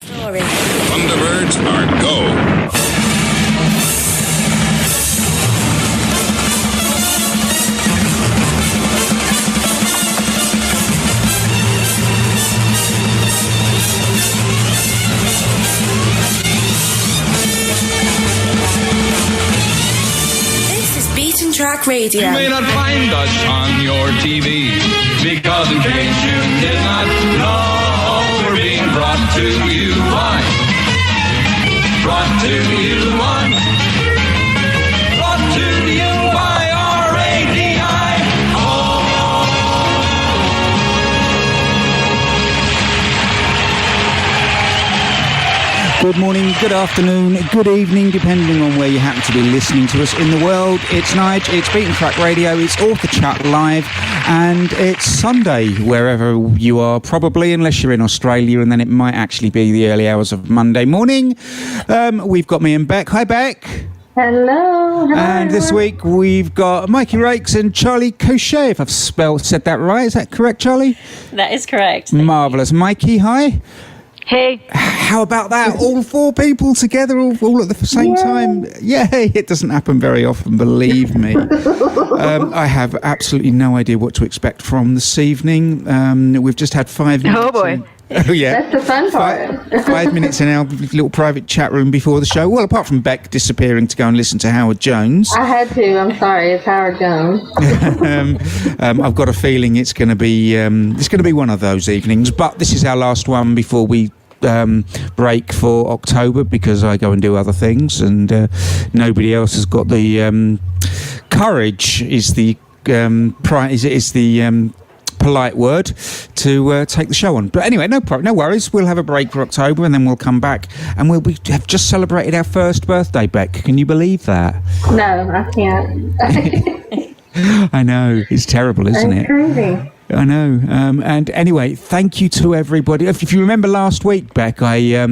Thunderbirds are go. Track Radio. You may not find us on your TV because in case you did not know, we're being brought to you by RADI. Good morning, good afternoon, good evening, depending on where you happen to be listening to us in the world. It's Nige, it's Beaten Track Radio, it's Author Chat Live, and it's Sunday wherever you are, probably, unless you're in Australia, and then it might actually be the early hours of Monday morning. We've got me and Beck. Hi, Beck. Hello. And this week we've got Mikey Rakes and Charlie Cochet, if I've said that right. Is that correct, Charlie? That is correct. Marvellous. Mikey, hi. Hey. How about that? All four people together, all at the same time. Yay! It doesn't happen very often, believe me. I have absolutely no idea what to expect from this evening. We've just had 5 minutes. Oh, boy. Oh, yeah. That's the fun part. 5 minutes in our little private chat room before the show. Well, apart from Beck disappearing to go and listen to Howard Jones. I had to. I'm sorry. It's Howard Jones. I've got a feeling it's going to be one of those evenings. But this is our last one before we break for October, because I go and do other things, and nobody else has got the courage. Is the polite word to take the show on. But anyway, no worries. We'll have a break for October, and then we'll come back, and we have just celebrated our first birthday, Beck. Can you believe that? No, I can't. I know, it's terrible, isn't it? It's crazy. I know. And anyway, thank you to everybody. If you remember last week, Beck, I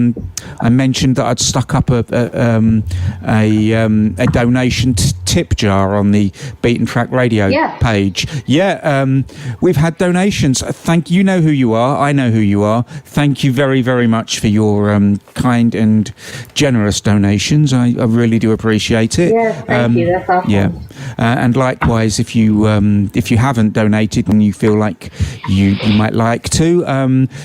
mentioned that I'd stuck up a donation tip jar on the Beaten Track Radio page. Yeah, we've had donations. Thank you. You know who you are. I know who you are. Thank you very, very much for your kind and generous donations. I really do appreciate it. Yeah, thank you. That's awesome. Yeah, and likewise, if you haven't donated and you feel like you might like to,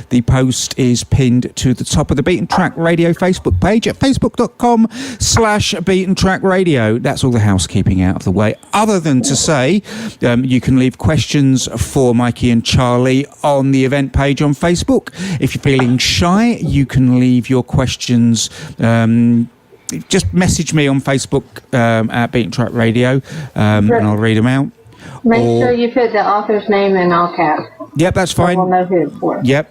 the post is pinned to the top of the Beaten Track Radio Facebook page at facebook.com/Beaten Track Radio. That's all the housekeeping out of the way, other than to say you can leave questions for Mikey and Charlie on the event page on Facebook. If you're feeling shy, you can leave your questions, just message me on Facebook at Beaten Track Radio, and I'll read them out. Make sure you put the author's name in all caps. Yep, that's fine. So we'll know who it's for. Yep.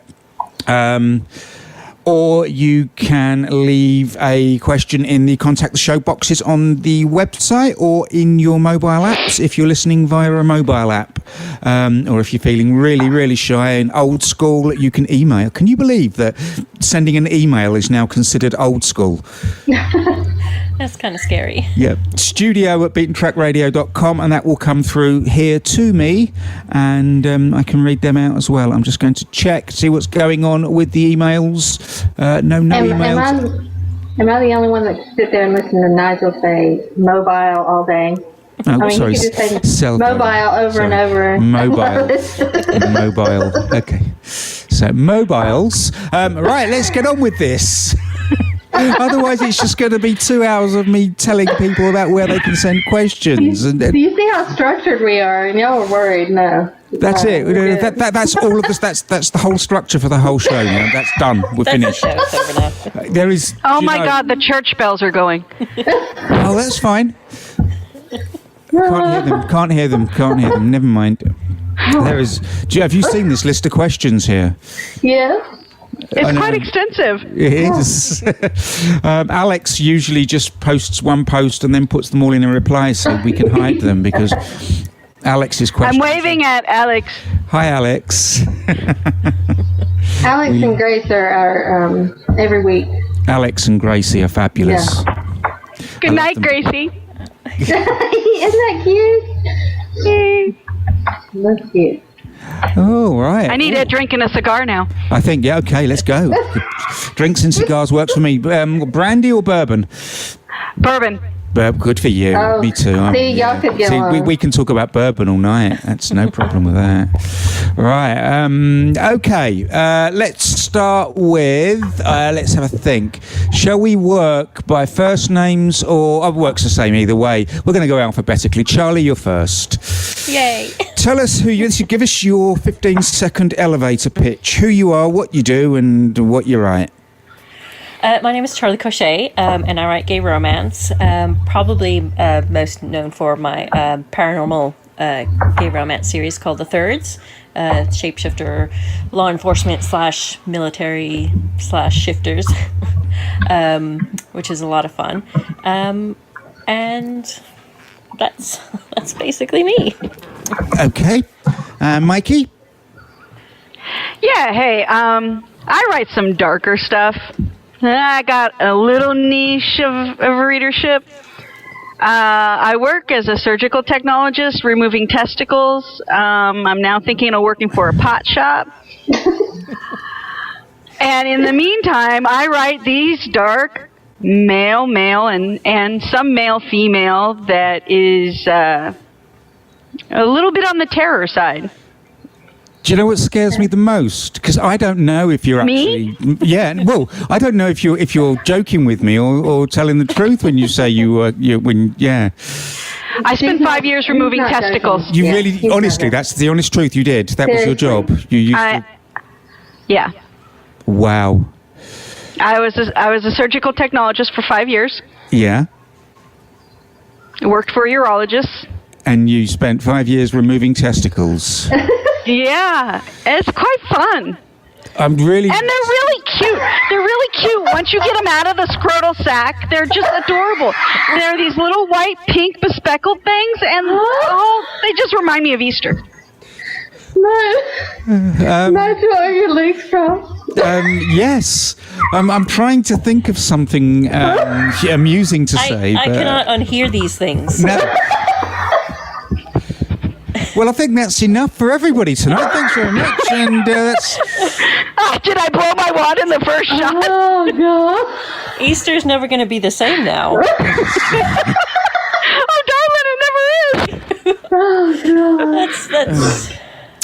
Or you can leave a question in the Contact the Show boxes on the website or in your mobile apps if you're listening via a mobile app. Or if you're feeling really, really shy and old school, you can email. Can you believe that sending an email is now considered old school? That's kind of scary. Yeah. studio@beatentrackradio.com, and that will come through here to me, and I can read them out as well. I'm just going to check, see what's going on with the emails. No emails. Am I the only one that can sit there and listen to Nigel say mobile all day? Oh, sorry. You could just say Cell phone. mobile over and over. Mobile. Mobile. Okay. So, mobiles. Right, let's get on with this. Otherwise, it's just going to be 2 hours of me telling people about where they can send questions. Do you see how structured we are? And y'all are worried. No. That's it. That's all of this. That's the whole structure for the whole show. Now. That's done. We're finished. It's over now. There is. Oh my God! The church bells are going. Oh, that's fine. Can't hear them. Never mind. There is. Have you seen this list of questions here? Yeah. It's quite extensive. It is. Alex usually just posts one post and then puts them all in a reply so we can hide them, because Alex's questions. I'm waving at Alex. Hi, Alex. Alex and Grace are every week. Alex and Gracie are fabulous. Yeah. Good night, Gracie. Isn't that cute? That's cute. Oh, right. I need a drink and a cigar now. I think, yeah, okay, let's go. Drinks and cigars works for me. Brandy or bourbon? Bourbon. Good for you. Oh, Me too. see, y'all could get along. we can talk about bourbon all night. That's no problem with that. Right. Okay. Let's start with. Let's have a think. Shall we work by first names or works the same either way? We're going to go alphabetically. Charlie, you're first. Yay. Tell us who you. Give us your 15-second elevator pitch. Who you are, what you do, and what you write. My name is Charlie Cochet, and I write gay romance. Probably most known for my paranormal gay romance series called The Thirds. Shapeshifter, law enforcement / military / shifters, which is a lot of fun. And that's basically me. Okay. Mikey? Yeah, hey, I write some darker stuff. I got a little niche of readership. I work as a surgical technologist, removing testicles. I'm now thinking of working for a pot shop. And in the meantime, I write these dark male, and some male-female that is a little bit on the terror side. Do you know what scares me the most? Because I don't know if you're Me? actually. Yeah. Well, I don't know if you're joking with me or telling the truth when you say Yeah. I spent 5 years removing not testicles. joking. You Yeah, really, he's not honestly, joking. that's the honest truth. You did. That was your job. Seriously. You used I, to. yeah. Wow. I was a surgical technologist for 5 years. Yeah. I worked for a urologist. And you spent 5 years removing testicles. Yeah, it's quite fun. I'm really. And they're really cute. They're really cute. Once you get them out of the scrotal sac, they're just adorable. They're these little white, pink, bespeckled things, and they just remind me of Easter. Nigel, are your legs crossed? Yes. I'm trying to think of something amusing to say. I but cannot unhear these things. No. Well, I think that's enough for everybody tonight. Thanks very much. And that's. Did I blow my wad in the first shot? Oh, God. Easter's never going to be the same now. Oh, darling, it never is. That's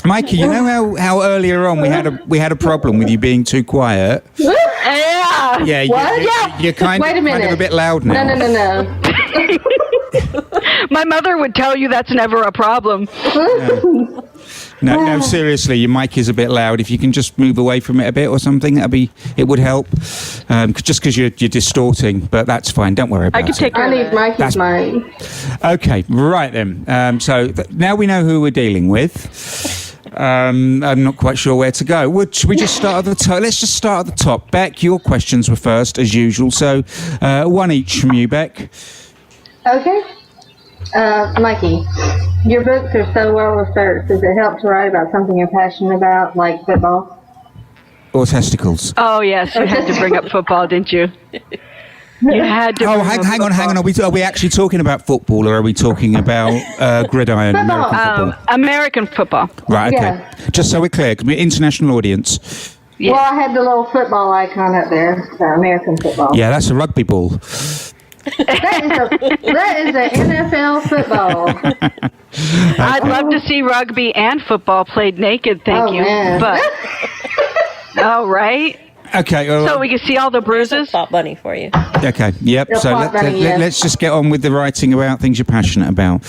Mikey, you know how earlier on we had a problem with you being too quiet? Yeah. Yeah, What? you're kind Wait a of minute. a bit loud now. No. My mother would tell you that's never a problem. No, seriously, your mic is a bit loud. If you can just move away from it a bit or something, it would help. Just because you're distorting, but that's fine. Don't worry about it. I could take care I of need that. Mikey's mic. Okay, right then. So now we know who we're dealing with. I'm not quite sure where to go. Should we just start at the top? Let's just start at the top. Beck, your questions were first, as usual. So one each from you, Beck. Okay. Mikey, your books are so well researched. Does it help to write about something you're passionate about, like football? Or testicles? Oh, yes, you had to bring up football, didn't you? You had to. Oh, bring up hang on. football. Are we actually talking about football, or are we talking about gridiron Football. American football? American football. Right. Okay. Yeah. Just so we're clear, because we're international audience. Yeah. Well, I had the little football icon up there, the American football. Yeah, that's a rugby ball. That is a NFL football. I'd love to see rugby and football played naked, thank Oh, you. man. But, all right. Okay. So we can see all the bruises. Thought bunny for you. Okay. Yep. The So plot bunny, yes. let's just get on with the writing about things you're passionate about.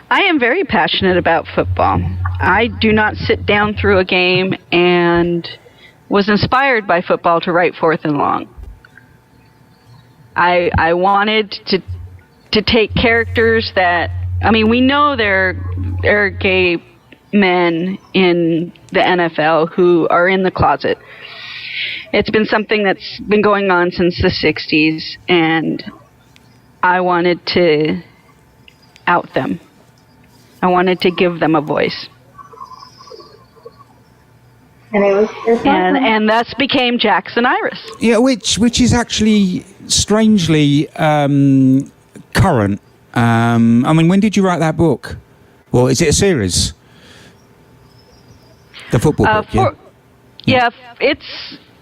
I am very passionate about football. I do not sit down through a game and was inspired by football to write Fourth and Long. I wanted to take characters that, I mean, we know there are gay men in the NFL who are in the closet. It's been something that's been going on since the 60s, and I wanted to out them. I wanted to give them a voice. And it's awesome. And thus became Jackson Iris. Yeah, which is actually strangely current. I mean, when did you write that book? Well, is it a series? The football book, yeah.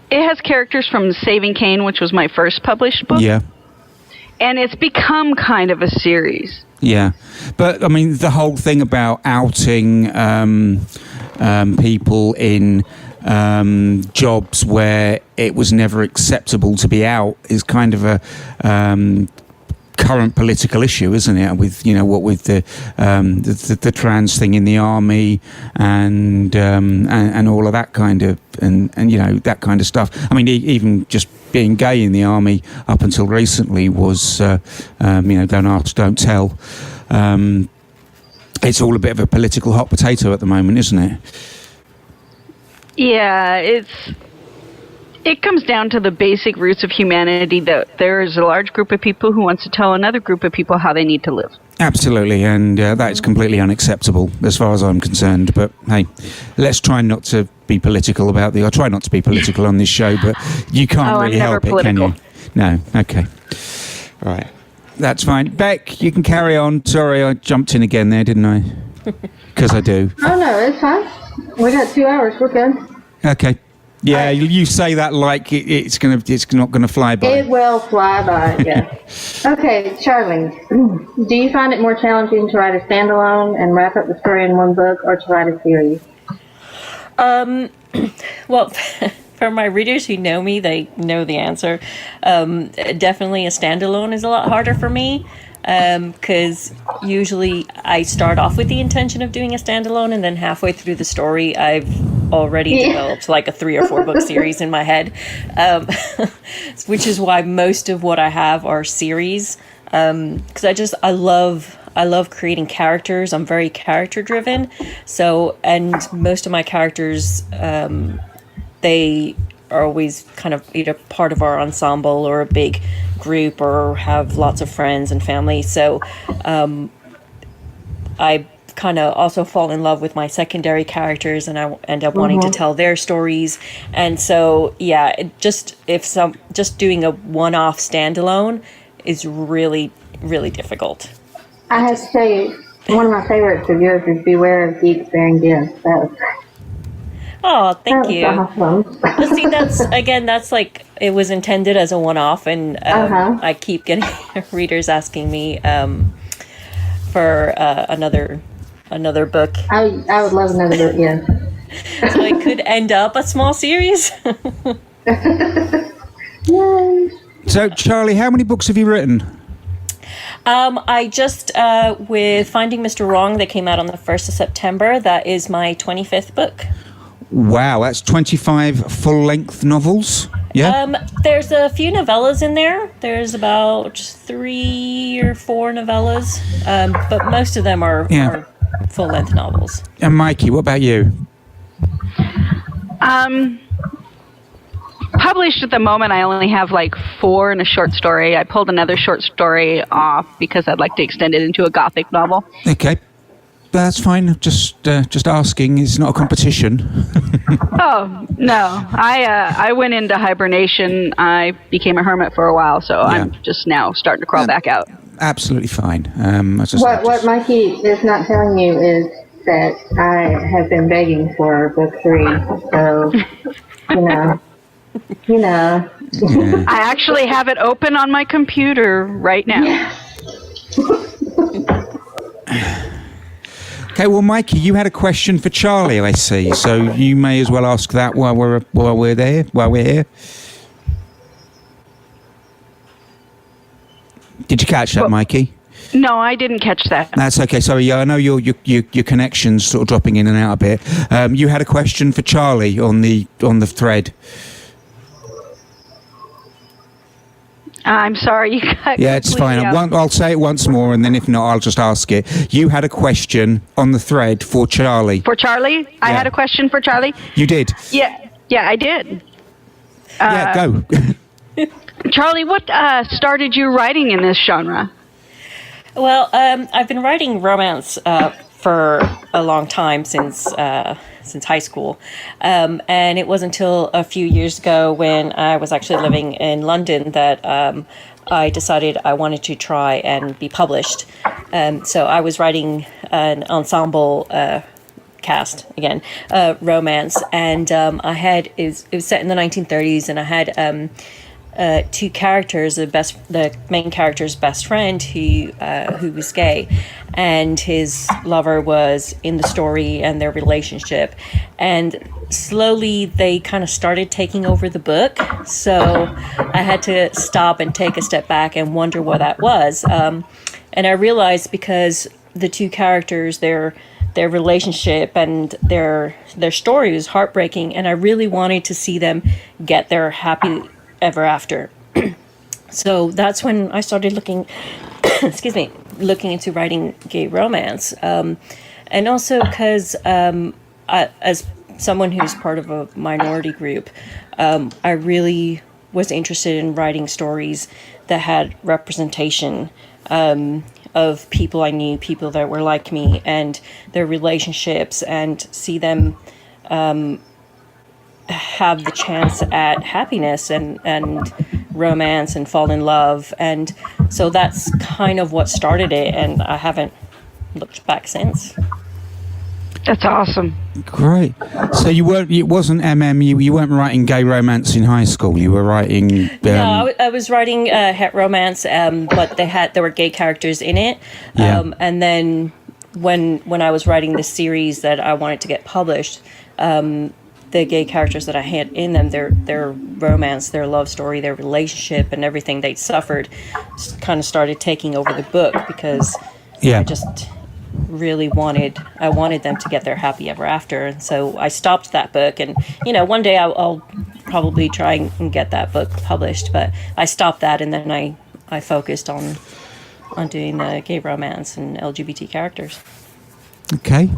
It has characters from Saving Kane, which was my first published book. Yeah. And it's become kind of a series. Yeah. But, I mean, the whole thing about outing people in jobs where it was never acceptable to be out is kind of a current political issue, isn't it? With the trans thing in the army and all of that kind of and that kind of stuff. I mean, even just being gay in the army up until recently was don't ask, don't tell. It's all a bit of a political hot potato at the moment, isn't it? Yeah, it comes down to the basic roots of humanity, that there is a large group of people who wants to tell another group of people how they need to live. Absolutely, and that is completely unacceptable as far as I'm concerned. But hey, let's try not to be political about I'll try not to be political on this show, but you can't really help it, can you? No, okay. All right, that's fine. Beck, you can carry on. Sorry, I jumped in again there, didn't I? Because I do. Oh, no, it's fine. We got 2 hours. We're good. Okay. Yeah, you say that like it's not gonna fly by. It will fly by, yeah. Okay, Charlie, do you find it more challenging to write a standalone and wrap up the story in one book, or to write a series? Well, for my readers who know me, they know the answer. Definitely a standalone is a lot harder for me. Because usually I start off with the intention of doing a standalone, and then halfway through the story, I've already developed like a 3 or 4 book series in my head, which is why most of what I have are series. Because I love creating characters. I'm very character driven. So, and most of my characters, they are always kind of either part of our ensemble or a big group or have lots of friends and family. So I kind of also fall in love with my secondary characters, and I end up wanting to tell their stories. And so, yeah, just doing a one-off standalone is really, really difficult. I have to say, one of my favorites of yours is Beware of Geeks Bearing Gifts. That was great. Oh, thank you. Awesome. But see, that's like, it was intended as a one-off, and I keep getting readers asking me for another book. I would love another book, yeah. So it could end up a small series. Yay. So, Charlie, how many books have you written? I just, with Finding Mr. Wrong, that came out on the 1st of September, that is my 25th book. Wow, that's 25 full-length novels? Yeah? There's a few novellas in there. There's about 3 or 4 novellas, but most of them are full-length novels. And Mikey, what about you? Published at the moment, I only have like 4 and a short story. I pulled another short story off because I'd like to extend it into a gothic novel. Okay. That's fine. Just asking. It's not a competition. Oh, no. I went into hibernation. I became a hermit for a while, so I'm just now starting to crawl back out. Absolutely fine. What Mikey is not telling you is that I have been begging for book 3, so, you know. Yeah. I actually have it open on my computer right now. Yes. Okay, well, Mikey, you had a question for Charlie, I see. So you may as well ask that while we're here. Did you catch that, Mikey? No, I didn't catch that. That's okay. Sorry, yeah, I know your connection's sort of dropping in and out a bit. You had a question for Charlie on the thread. I'm sorry, you got Yeah, it's fine. I'll say it once more, and then if not, I'll just ask it. You had a question on the thread for Charlie. For Charlie? I had a question for Charlie? You did? Yeah, I did. Yeah, go. Charlie, what started you writing in this genre? Well, I've been writing romance for a long time, since high school, and it wasn't until a few years ago, when I was actually living in London, that I decided I wanted to try and be published. So I was writing an ensemble cast again, romance, and it was set in the 1930s, and I had two characters, the main character's best friend who was gay, and his lover was in the story and their relationship, and slowly they kind of started taking over the book, so I had to stop and take a step back and wonder what that was, and I realized because the two characters, their relationship and their story was heartbreaking, and I really wanted to see them get their happy ever after. So that's when I started looking into writing gay romance, and also because as someone who's part of a minority group, I really was interested in writing stories that had representation of people I knew, people that were like me, and their relationships, and see them have the chance at happiness and romance and fall in love. And so that's kind of what started it, and I haven't looked back since. That's awesome. Great. So it wasn't you weren't writing gay romance in high school. You were writing. No, I was writing het romance, but there were gay characters in it. Yeah. And then when I was writing this series that I wanted to get published, the gay characters that I had in them, their romance, their love story, their relationship, and everything they'd suffered, kind of started taking over the book, because I just really wanted them to get their happy ever after. And so I stopped that book, and one day I'll probably try and get that book published, but I stopped that, and then I focused on doing the gay romance and LGBT characters. Okay.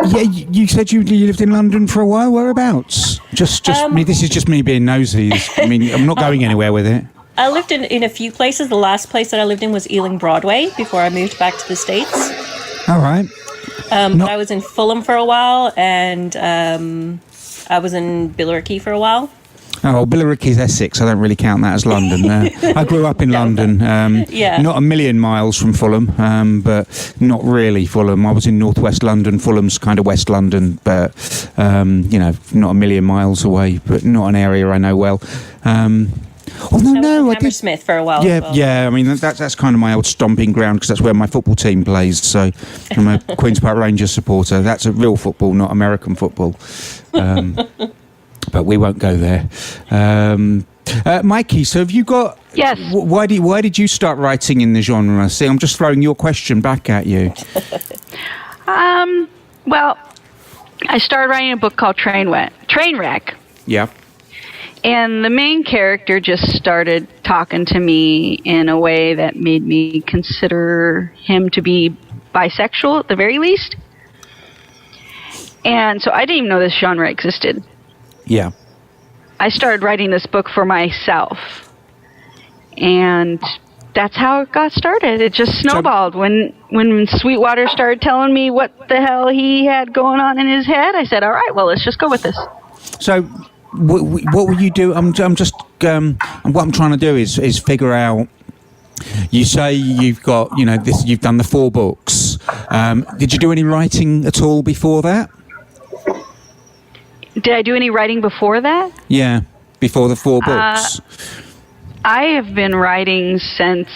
Yeah, you said you lived in London for a while. Whereabouts? Just me. This is just me being nosy. I mean, I'm not going anywhere with it. I lived in a few places. The last place that I lived in was Ealing Broadway before I moved back to the States. All right. But I was in Fulham for a while, and I was in Billericay for a while. Oh, Billericay's Essex. I don't really count that as London. I grew up in London. Not a million miles from Fulham, but not really Fulham. I was in northwest London. Fulham's kind of West London, but not a million miles away. But not an area I know well. I did Hammersmith for a while. Yeah. I mean, that's kind of my old stomping ground, because that's where my football team plays. So I'm a Queen's Park Rangers supporter. That's a real football, not American football. But we won't go there. Mikey, so have you got... Yes. Why did you start writing in the genre? See, I'm just throwing your question back at you. Well, I started writing a book called Trainwreck. Yeah. And the main character just started talking to me in a way that made me consider him to be bisexual at the very least. And so I didn't even know this genre existed. Yeah. I started writing this book for myself. And that's how it got started. It just snowballed. When Sweetwater started telling me what the hell he had going on in his head, I said, all right, well, let's just go with this. So what will you do? I'm just what I'm trying to do is figure out. You say you've got you've done the 4 books. Did you do any writing at all before that? Did I do any writing before that? Yeah, before the 4 books. I have been writing since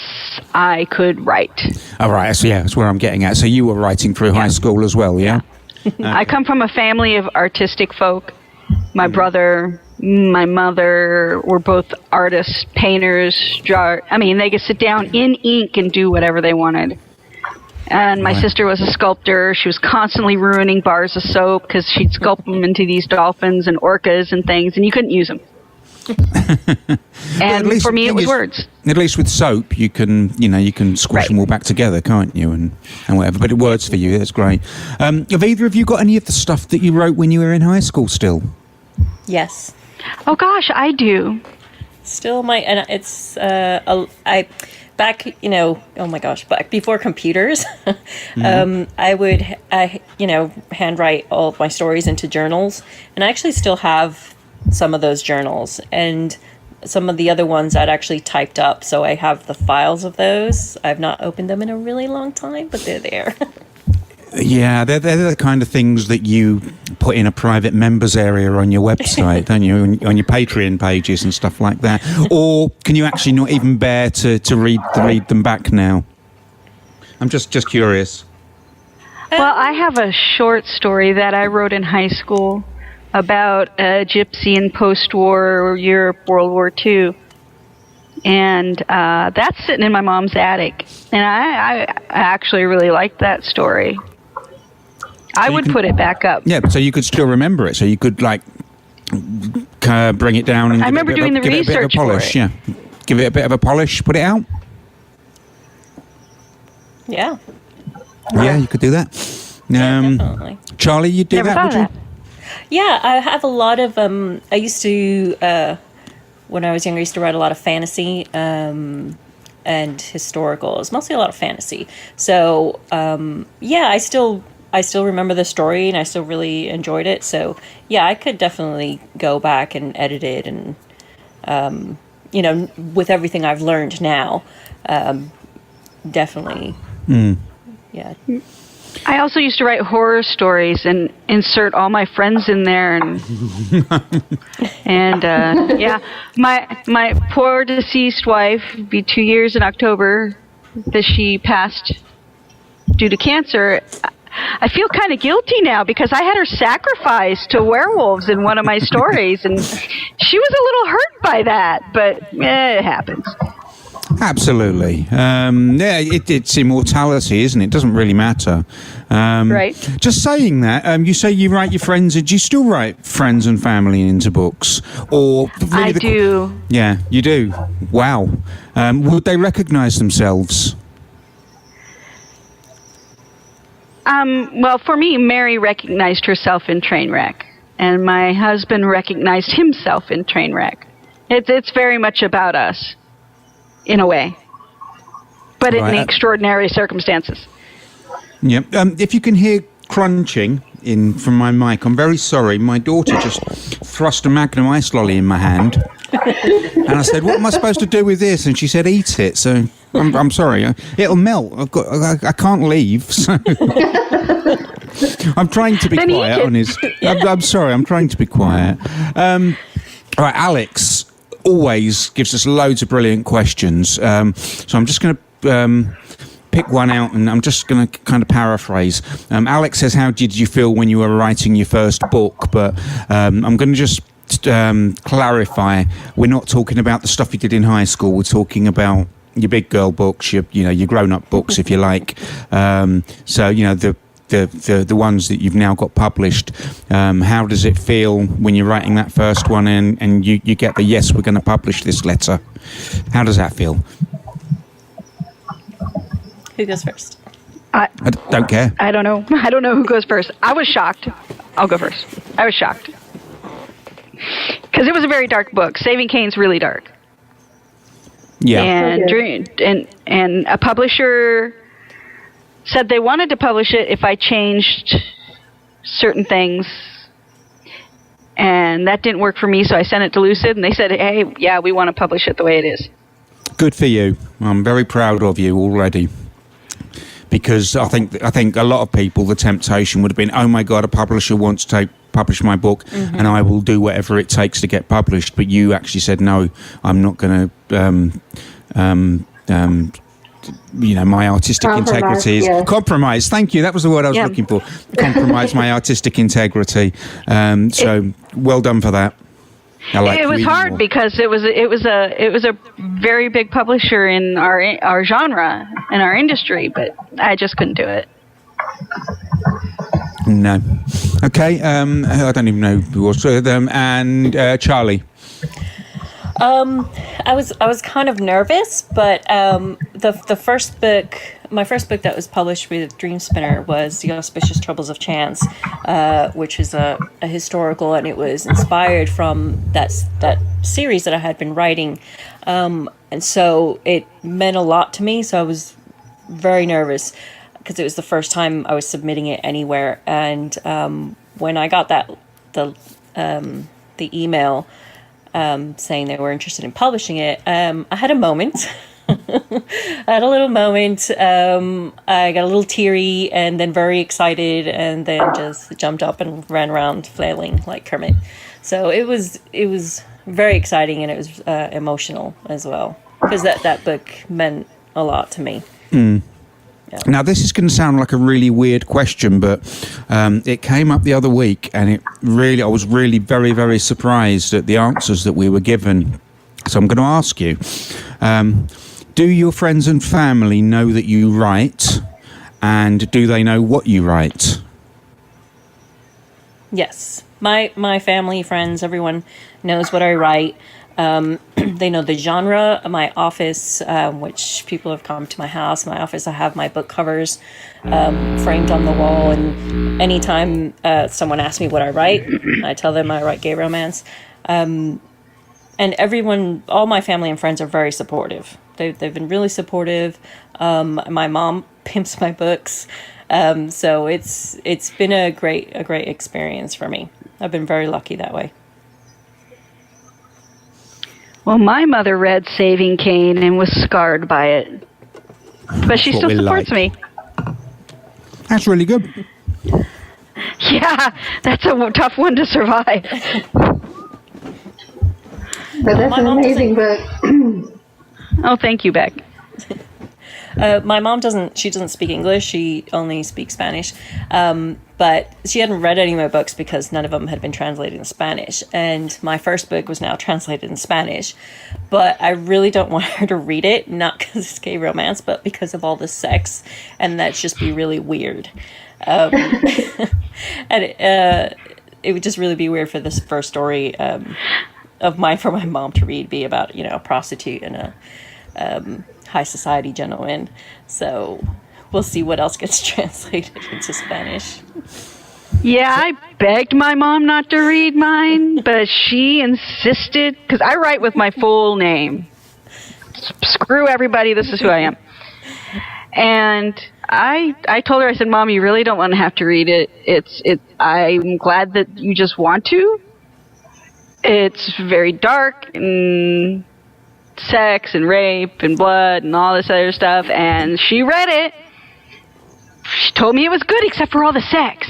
I could write. All right, so that's where I'm getting at. So you were writing through high school as well, yeah? I come from a family of artistic folk. My brother, my mother were both artists, painters, they could sit down in ink and do whatever they wanted. And my sister was a sculptor. She was constantly ruining bars of soap because she'd sculpt them into these dolphins and orcas and things, and you couldn't use them. And for me, it was words. At least with soap, you can squish them all back together, can't you? And whatever. But words for you, that's great. Have either of you got any of the stuff that you wrote when you were in high school still? Yes. Oh gosh, I do. Still back before computers, I would handwrite all of my stories into journals, and I actually still have some of those journals, and some of the other ones I'd actually typed up, so I have the files of those. I've not opened them in a really long time, but they're there. Yeah, they're the kind of things that you put in a private members area on your website, don't you? On your Patreon pages and stuff like that. Or can you actually not even bear to read them back now? I'm just curious. Well, I have a short story that I wrote in high school about a gypsy in post-war Europe, World War II. And that's sitting in my mom's attic. And I actually really liked that story. I would put it back up. Yeah, so you could still remember it. So you could, like, bring it down and I remember doing the research give it a bit of a polish. for it. Yeah, give it a bit of a polish, put it out. Yeah. Yeah, you could do that. Definitely. Charlie, you'd do Never that, thought would you? of that. Yeah, I have a lot of. I used to, when I was younger, I used to write a lot of fantasy and historicals, mostly a lot of fantasy. So, yeah, I still remember the story and I still really enjoyed it. So, yeah, I could definitely go back and edit it and, with everything I've learned now, definitely. Yeah. I also used to write horror stories and insert all my friends in there, and yeah, my poor deceased wife, it'd be 2 years in October that she passed due to cancer. I feel kind of guilty now because I had her sacrificed to werewolves in one of my stories, and she was a little hurt by that, but it happens. Absolutely. Yeah, it's immortality, isn't it? It doesn't really matter. Right. Just saying that, you say you write your friends. Do you still write friends and family into books? Or really I do. Yeah, you do. Wow. Would they recognise themselves? Well, for me, Mary recognized herself in Trainwreck, and my husband recognized himself in Trainwreck. It's very much about us. In a way, but in extraordinary circumstances. Yep. If you can hear crunching from my mic, I'm very sorry. My daughter just thrust a Magnum ice lolly in my hand, and I said, "What am I supposed to do with this?" And she said, "Eat it." So I'm sorry. It'll melt. I can't leave. So I'm trying to be quiet. I'm sorry. I'm trying to be quiet. All right, Alex always gives us loads of brilliant questions. So I'm just going to pick one out, and I'm just going to kind of paraphrase. Alex says, how did you feel when you were writing your first book? But I'm going to just clarify. We're not talking about the stuff you did in high school. We're talking about your big girl books, your grown-up books, if you like. So, the ones that you've now got published, how does it feel when you're writing that first one and you get the yes, we're going to publish this letter? How does that feel? Who goes first? I don't care. I don't know. I don't know who goes first. I was shocked. I'll go first. I was shocked. Because it was a very dark book. Saving Cain's really dark. Yeah. And a publisher said they wanted to publish it if I changed certain things, and that didn't work for me, so I sent it to Lucid, and they said, hey, yeah, we want to publish it the way it is. Good for you. I'm very proud of you already, because I think a lot of people, the temptation would have been, oh my God, a publisher wants to publish my book, and I will do whatever it takes to get published. But you actually said, no, I'm not going to my artistic integrity is compromise. Thank you. That was the word I was looking for. Compromise my artistic integrity. So well done for that. It was hard because it was a very big publisher in our genre, in our industry, but I just couldn't do it. No. Okay. I don't even know who was and Charlie. I was kind of nervous, but the first book, my first book that was published with Dream Spinner was The Auspicious Troubles of Chance, which is a historical, and it was inspired from that series that I had been writing, and so it meant a lot to me. So I was very nervous because it was the first time I was submitting it anywhere, and when I got the email saying they were interested in publishing it, I had a moment. I had a little moment. I got a little teary and then very excited, and then just jumped up and ran around flailing like Kermit. So it was very exciting, and it was emotional as well, because that book meant a lot to me. Now, this is going to sound like a really weird question, but it came up the other week, and I was really very, very surprised at the answers that we were given. So I'm going to ask you, do your friends and family know that you write, and do they know what you write? Yes. My family, friends, everyone knows what I write. They know the genre. My office, which people have come to my house, my office, I have my book covers framed on the wall. And anytime someone asks me what I write, I tell them I write gay romance. And everyone, all my family and friends are very supportive. They've been really supportive. My mom pimps my books. So it's been a great experience for me. I've been very lucky that way. Well, my mother read Saving Cain and was scarred by it. But she still supports me. That's really good. Yeah, that's a tough one to survive. But that's an amazing book. Oh, thank you, Beck. My mom doesn't speak English. She only speaks Spanish. But she hadn't read any of my books because none of them had been translated in Spanish. And my first book was now translated in Spanish. But I really don't want her to read it, not because it's gay romance, but because of all the sex. And that's just be really weird. And it would just really be weird for this first story for my mom to read be about, a prostitute and a high society gentleman. So we'll see what else gets translated into Spanish. Yeah, I begged my mom not to read mine, but she insisted, because I write with my full name. Screw everybody, this is who I am. And I told her, I said, Mom, you really don't want to have to read it. I'm glad that you just want to. It's very dark and sex and rape and blood and all this other stuff, and she read it. She told me it was good except for all the sex.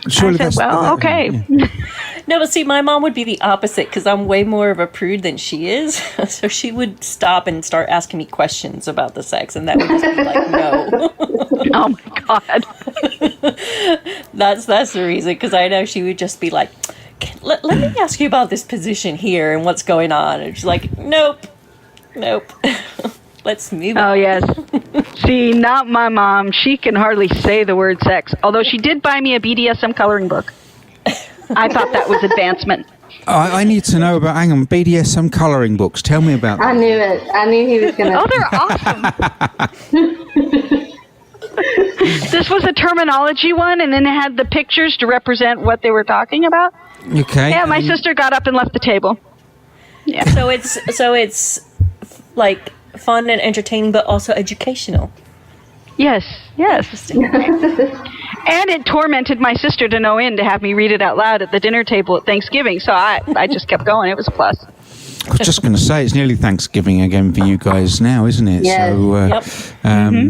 Surely I said, well, okay. Yeah. No, but see, my mom would be the opposite because I'm way more of a prude than she is. So she would stop and start asking me questions about the sex, and that would just be like, no. Oh my God. That's the reason, because I know she would just be like, let me ask you about this position here and what's going on. And she's like, nope. Let's move on. Oh, yes. See, not my mom. She can hardly say the word sex, although she did buy me a BDSM coloring book. I thought that was advancement. I need to know about, BDSM colouring books. Tell me about that. I knew it. I knew he was going to. Oh, they're awesome. This was a terminology one, and then it had the pictures to represent what they were talking about. Okay. Yeah, my sister got up and left the table. Yeah. So it's like fun and entertaining, but also educational. Yes. Interesting. And it tormented my sister to no end to have me read it out loud at the dinner table at Thanksgiving. So I just kept going. It was a plus. I was just going to say, it's nearly Thanksgiving again for you guys now, isn't it? Yes. So,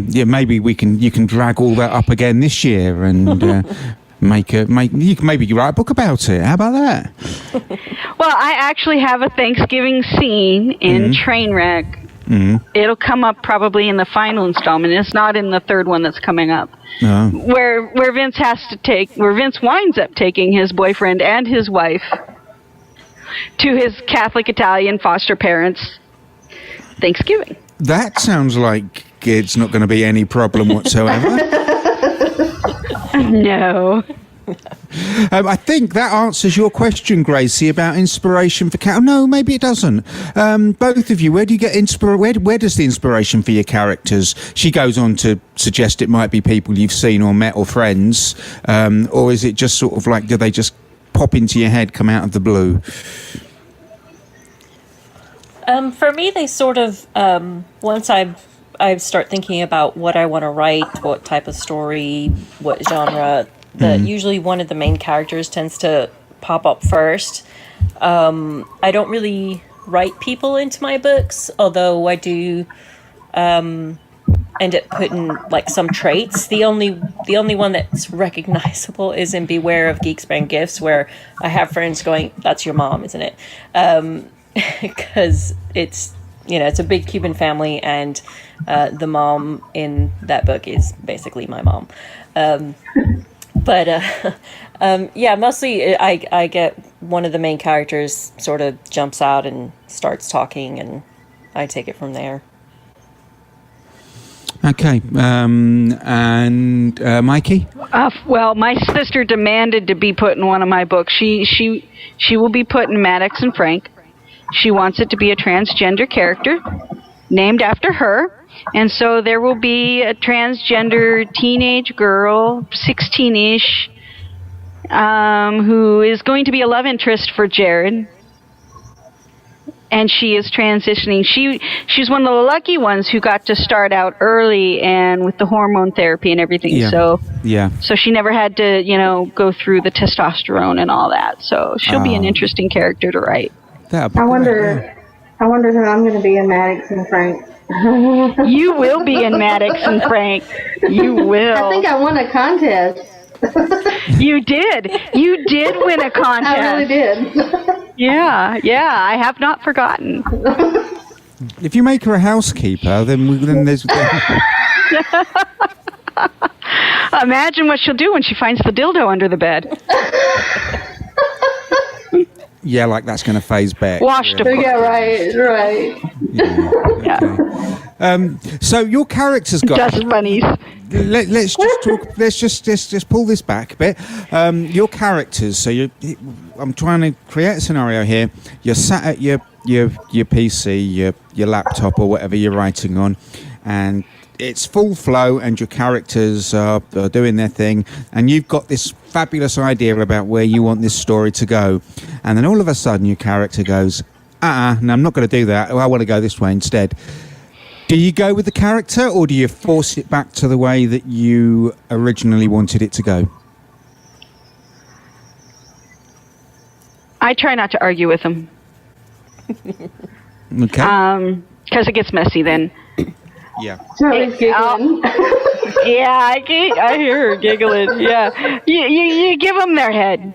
yeah, maybe you can drag all that up again this year and you can maybe write a book about it. How about that? Well, I actually have a Thanksgiving scene in Trainwreck. It'll come up probably in the final installment. It's not in the third one that's coming up. No. Where Vince winds up taking his boyfriend and his wife to his Catholic Italian foster parents Thanksgiving. That sounds like it's not going to be any problem whatsoever. No. I think that answers your question, Gracie, about inspiration for characters. No, maybe it doesn't. Both of you, where do you get where does the inspiration for your characters? She goes on to suggest it might be people you've seen or met or friends, or is it just sort of like, do they just pop into your head, come out of the blue? For me, they sort of once I start thinking about what I want to write, what type of story, what genre. Usually one of the main characters tends to pop up first. I don't really write people into my books, although I do end up putting like some traits. The only one that's recognizable is in Beware of Geeks Brand Gifts, where I have friends going, "That's your mom, isn't it?" Because it's a big Cuban family, and the mom in that book is basically my mom. Mostly I get one of the main characters sort of jumps out and starts talking, and I take it from there. Okay, and Mikey? Well, my sister demanded to be put in one of my books. She will be put in Maddox and Frank. She wants it to be a transgender character named after her. And so there will be a transgender teenage girl, 16-ish, who is going to be a love interest for Jared. And she is transitioning. She's one of the lucky ones who got to start out early and with the hormone therapy and everything. Yeah. So she never had to, go through the testosterone and all that. So she'll be an interesting character to write. I wonder who I'm going to be in Maddox and Frank. You will be in Maddox and Frank. You will. I think I won a contest. You did. You did win a contest. I really did. Yeah, I have not forgotten. If you make her a housekeeper, then there's... Imagine what she'll do when she finds the dildo under the bed. Yeah, like that's going to phase back. Washed, of course. Yeah, right. Yeah. So your characters got dust bunnies. Let's just talk. Let's just pull this back a bit. Your characters. So I'm trying to create a scenario here. You're sat at your PC, your laptop, or whatever you're writing on, and it's full flow, and your characters are doing their thing, and you've got this fabulous idea about where you want this story to go, and then all of a sudden your character goes, no, I'm not going to do that. I want to go this way instead. Do you go with the character, or do you force it back to the way that you originally wanted it to go? I try not to argue with them. Okay. Because it gets messy then. Yeah. Charlie's giggling. Yeah, I hear her giggling. Yeah, you give them their head.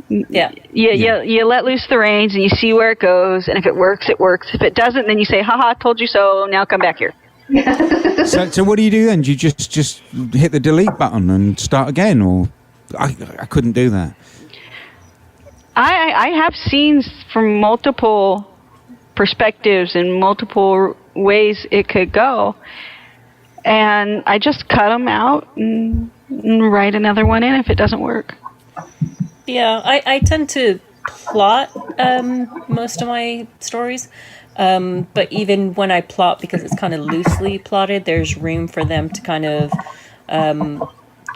Yeah. You let loose the reins and you see where it goes. And if it works, it works. If it doesn't, then you say, "Haha, told you so. Now come back here." So what do you do then? Do you just hit the delete button and start again, or I couldn't do that. I have scenes from multiple perspectives and multiple ways it could go, and I just cut them out and write another one in if it doesn't work. Yeah, I tend to plot most of my stories, but even when I plot, because it's kind of loosely plotted, there's room for them to kind of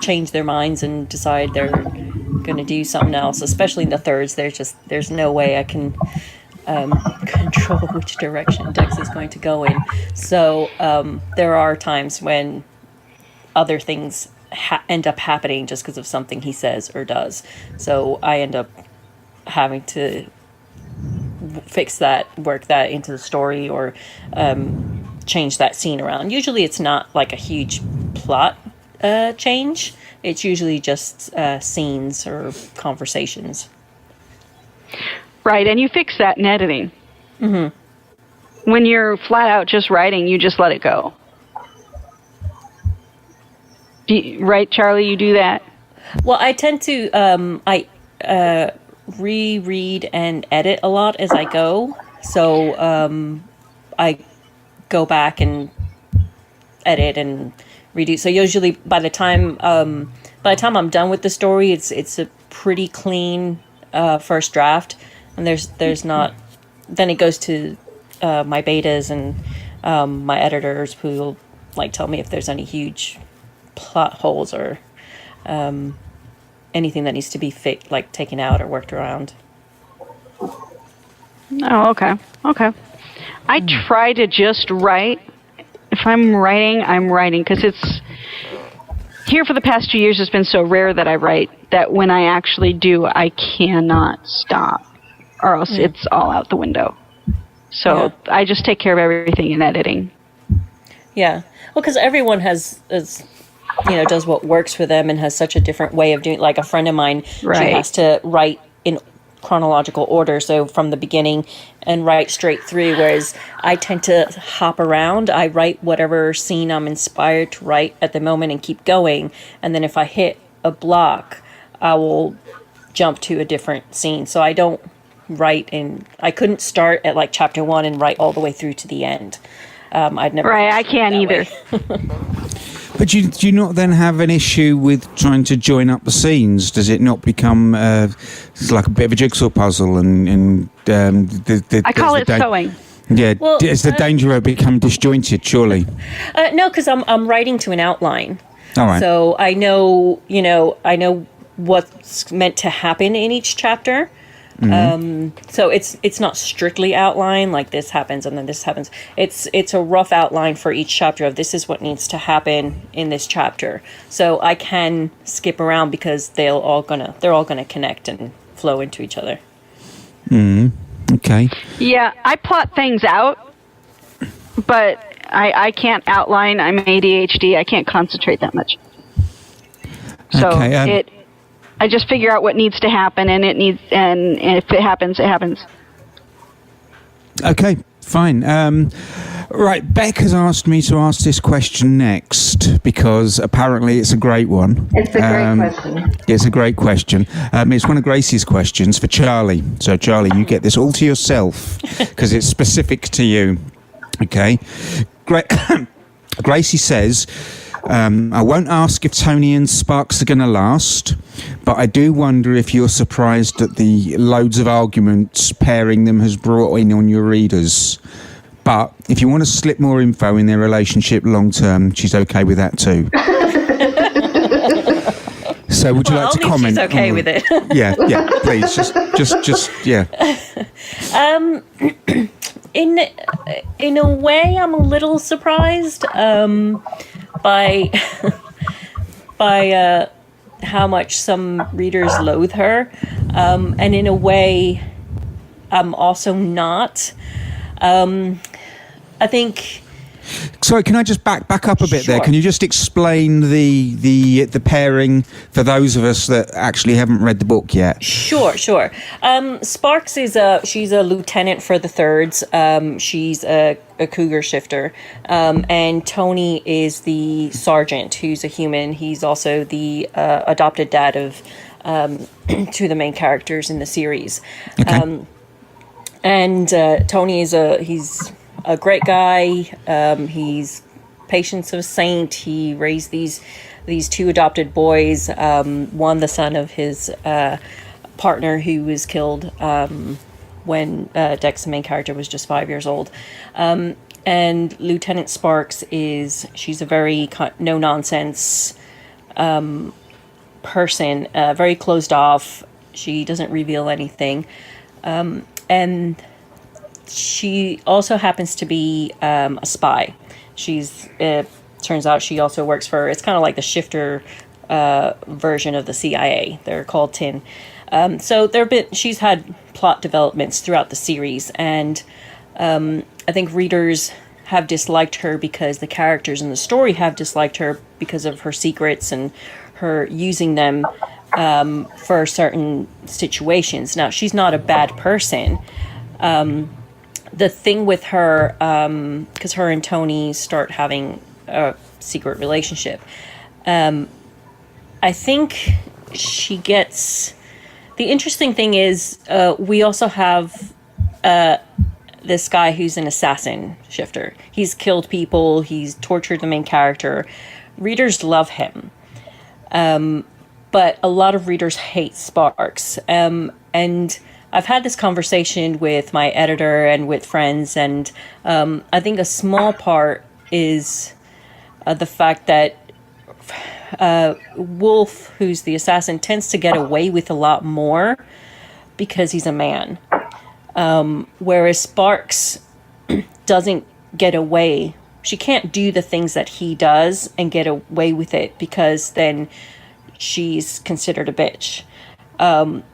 change their minds and decide they're going to do something else. Especially in the thirds, there's no way I can control which direction Dex is going to go in. So there are times when other things end up happening just because of something he says or does. So I end up having to fix that, work that into the story, or change that scene around. Usually it's not like a huge plot change. It's usually just scenes or conversations. Right, and you fix that in editing. Mm-hmm. When you're flat out just writing, you just let it go. Right, Charlie, you do that? Well, I tend to reread and edit a lot as I go. So I go back and edit and redo. So usually by the time I'm done with the story, it's a pretty clean first draft, and there's not. Then it goes to my betas and my editors, who will tell me if there's any huge plot holes or anything that needs to be taken out or worked around. Oh, okay. I try to just write. If I'm writing, because it's here for the past 2 years. It's been so rare that I write that when I actually do, I cannot stop, or else it's all out the window. So I just take care of everything in editing. Yeah. Well, because everyone is, does what works for them and has such a different way of doing. Like a friend of mine, she Right. has to write in chronological order, so from the beginning and write straight through. Whereas I tend to hop around. I write whatever scene I'm inspired to write at the moment and keep going. And then if I hit a block, I will jump to a different scene. So I don't write in. I couldn't start at like chapter 1 and write all the way through to the end. I'd never. Right, I can't that either. way. But do you not then have an issue with trying to join up the scenes? Does it not become it's like a bit of a jigsaw puzzle? And I call it sewing. Yeah, Well, it's the danger of becoming disjointed, surely. No, because I'm writing to an outline. All right. So I know what's meant to happen in each chapter. So it's not strictly outline, like this happens and then this happens. It's a rough outline for each chapter of this is what needs to happen in this chapter. So I can skip around because they're all gonna connect and flow into each other. Okay. Yeah, I plot things out, but I can't outline. I'm ADHD. I can't concentrate that much. So Okay, I just figure out what needs to happen, and if it happens, it happens. Okay, fine. Right, Beck has asked me to ask this question next because apparently it's a great one. It's a great question. It's a great question. It's one of Gracie's questions for Charlie. So, Charlie, you get this all to yourself because it's specific to you. Okay. Gracie says, I won't ask if Tony and Sparks are going to last, but I do wonder if you're surprised at the loads of arguments pairing them has brought in on your readers. But if you want to slip more info in their relationship long term, she's okay with that too. So would you like to comment? She's okay with it. Yeah, please, just yeah. In a way, I'm a little surprised by how much some readers loathe her, and in a way, I'm also not. I think. Sorry, can I just back up a bit there? Sure. Can you just explain the pairing for those of us that actually haven't read the book yet? Sure. Sparks she's a lieutenant for the Thirds. She's a cougar shifter, and Tony is the sergeant who's a human. He's also the adopted dad of two of the main characters in the series. Okay. And Tony he's a great guy. He's patience of a saint. He raised these two adopted boys. One, the son of his partner who was killed when Dex, the main character, was just 5 years old. And Lieutenant Sparks she's a very no nonsense person, very closed off. She doesn't reveal anything. And she also happens to be a spy. Turns out she also works for, it's kind of like the shifter version of the CIA. They're called TIN. So she's had plot developments throughout the series, and I think readers have disliked her because the characters in the story have disliked her because of her secrets and her using them for certain situations. Now, she's not a bad person. The thing with her, because her and Tony start having a secret relationship, I think she gets... The interesting thing is we also have this guy who's an assassin shifter. He's killed people. He's tortured the main character. Readers love him. But a lot of readers hate Sparks. And I've had this conversation with my editor and with friends, and I think a small part is the fact that Wolf, who's the assassin, tends to get away with a lot more because he's a man. Whereas Sparks doesn't get away. She can't do the things that he does and get away with it because then she's considered a bitch.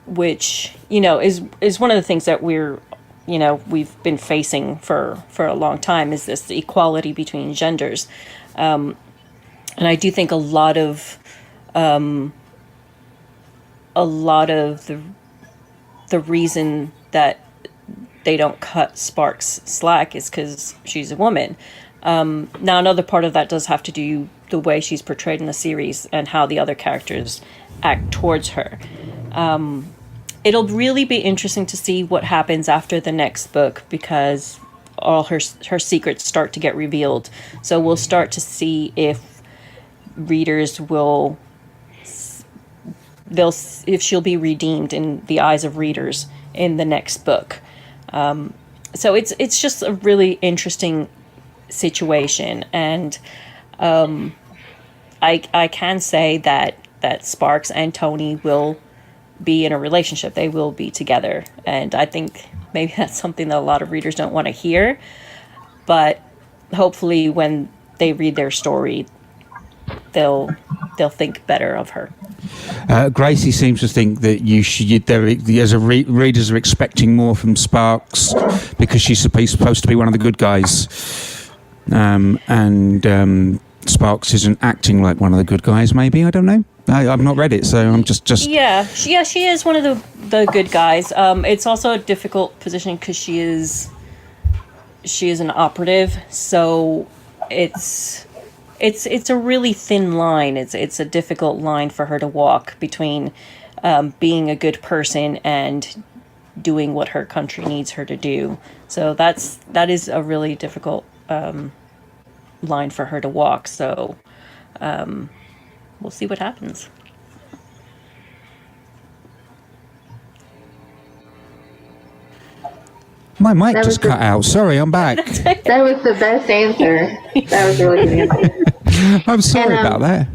Which, is one of the things that we're we've been facing for a long time, is this equality between genders. And I do think a lot of the reason that they don't cut Sparks slack is because she's a woman. Now, another part of that does have to do the way she's portrayed in the series and how the other characters act towards her. It'll really be interesting to see what happens after the next book, because all her secrets start to get revealed. So we'll start to see if readers if she'll be redeemed in the eyes of readers in the next book. So it's just a really interesting situation, and I can say that Sparks and Tony will be in a relationship. They will be together, and I think maybe that's something that a lot of readers don't want to hear, but hopefully when they read their story, they'll think better of her. Gracie seems to think that readers are expecting more from Sparks because she's supposed to be one of the good guys, and Sparks isn't acting like one of the good guys. Maybe, I don't know. I've not read it, so I'm just. Yeah, she is one of the good guys. It's also a difficult position because she is an operative, so it's a really thin line. It's a difficult line for her to walk between being a good person and doing what her country needs her to do. So that is a really difficult line for her to walk. So we'll see what happens. My mic just cut out. Sorry, I'm back. That was the best answer. That was a really good answer. I'm sorry about that.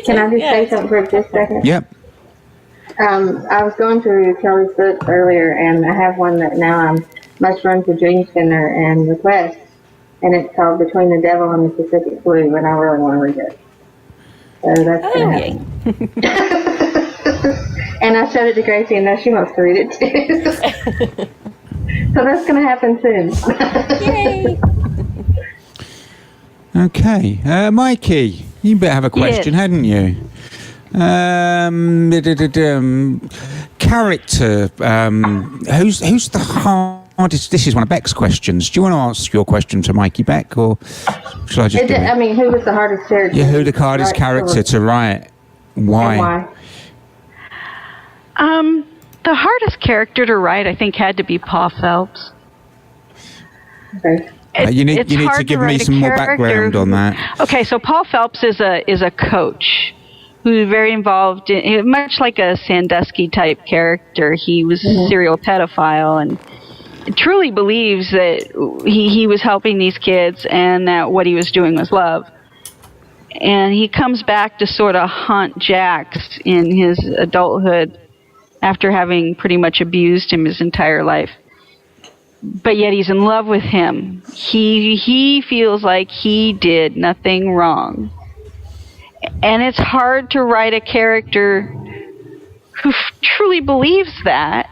Can I just say something for just a second? Yep. I was going through Kelly's books earlier, and I have one that now I must run to Dream Spinner and request, and it's called Between the Devil and the Pacific Blue, and I really want to read it. So that's going to happen. And I showed it to Gracie, and now she wants to read it too. So that's going to happen soon. Yay! Okay. Mikey, you better have a question, hadn't you? Character. Who's the hardest? This is one of Beck's questions. Do you want to ask your question to Mikey Beck, or shall I just do it? I mean, who was the hardest character? Yeah, who the hardest character to write? Why? And why? The hardest character to write, I think, had to be Paul Phelps. Okay. You need to give me some more background on that. Okay, so Paul Phelps is a coach who's very involved in, much like a Sandusky type character. He was a serial pedophile and truly believes that he was helping these kids and that what he was doing was love. And he comes back to sort of haunt Jax in his adulthood after having pretty much abused him his entire life. But yet he's in love with him. He feels like he did nothing wrong. And it's hard to write a character who truly believes that,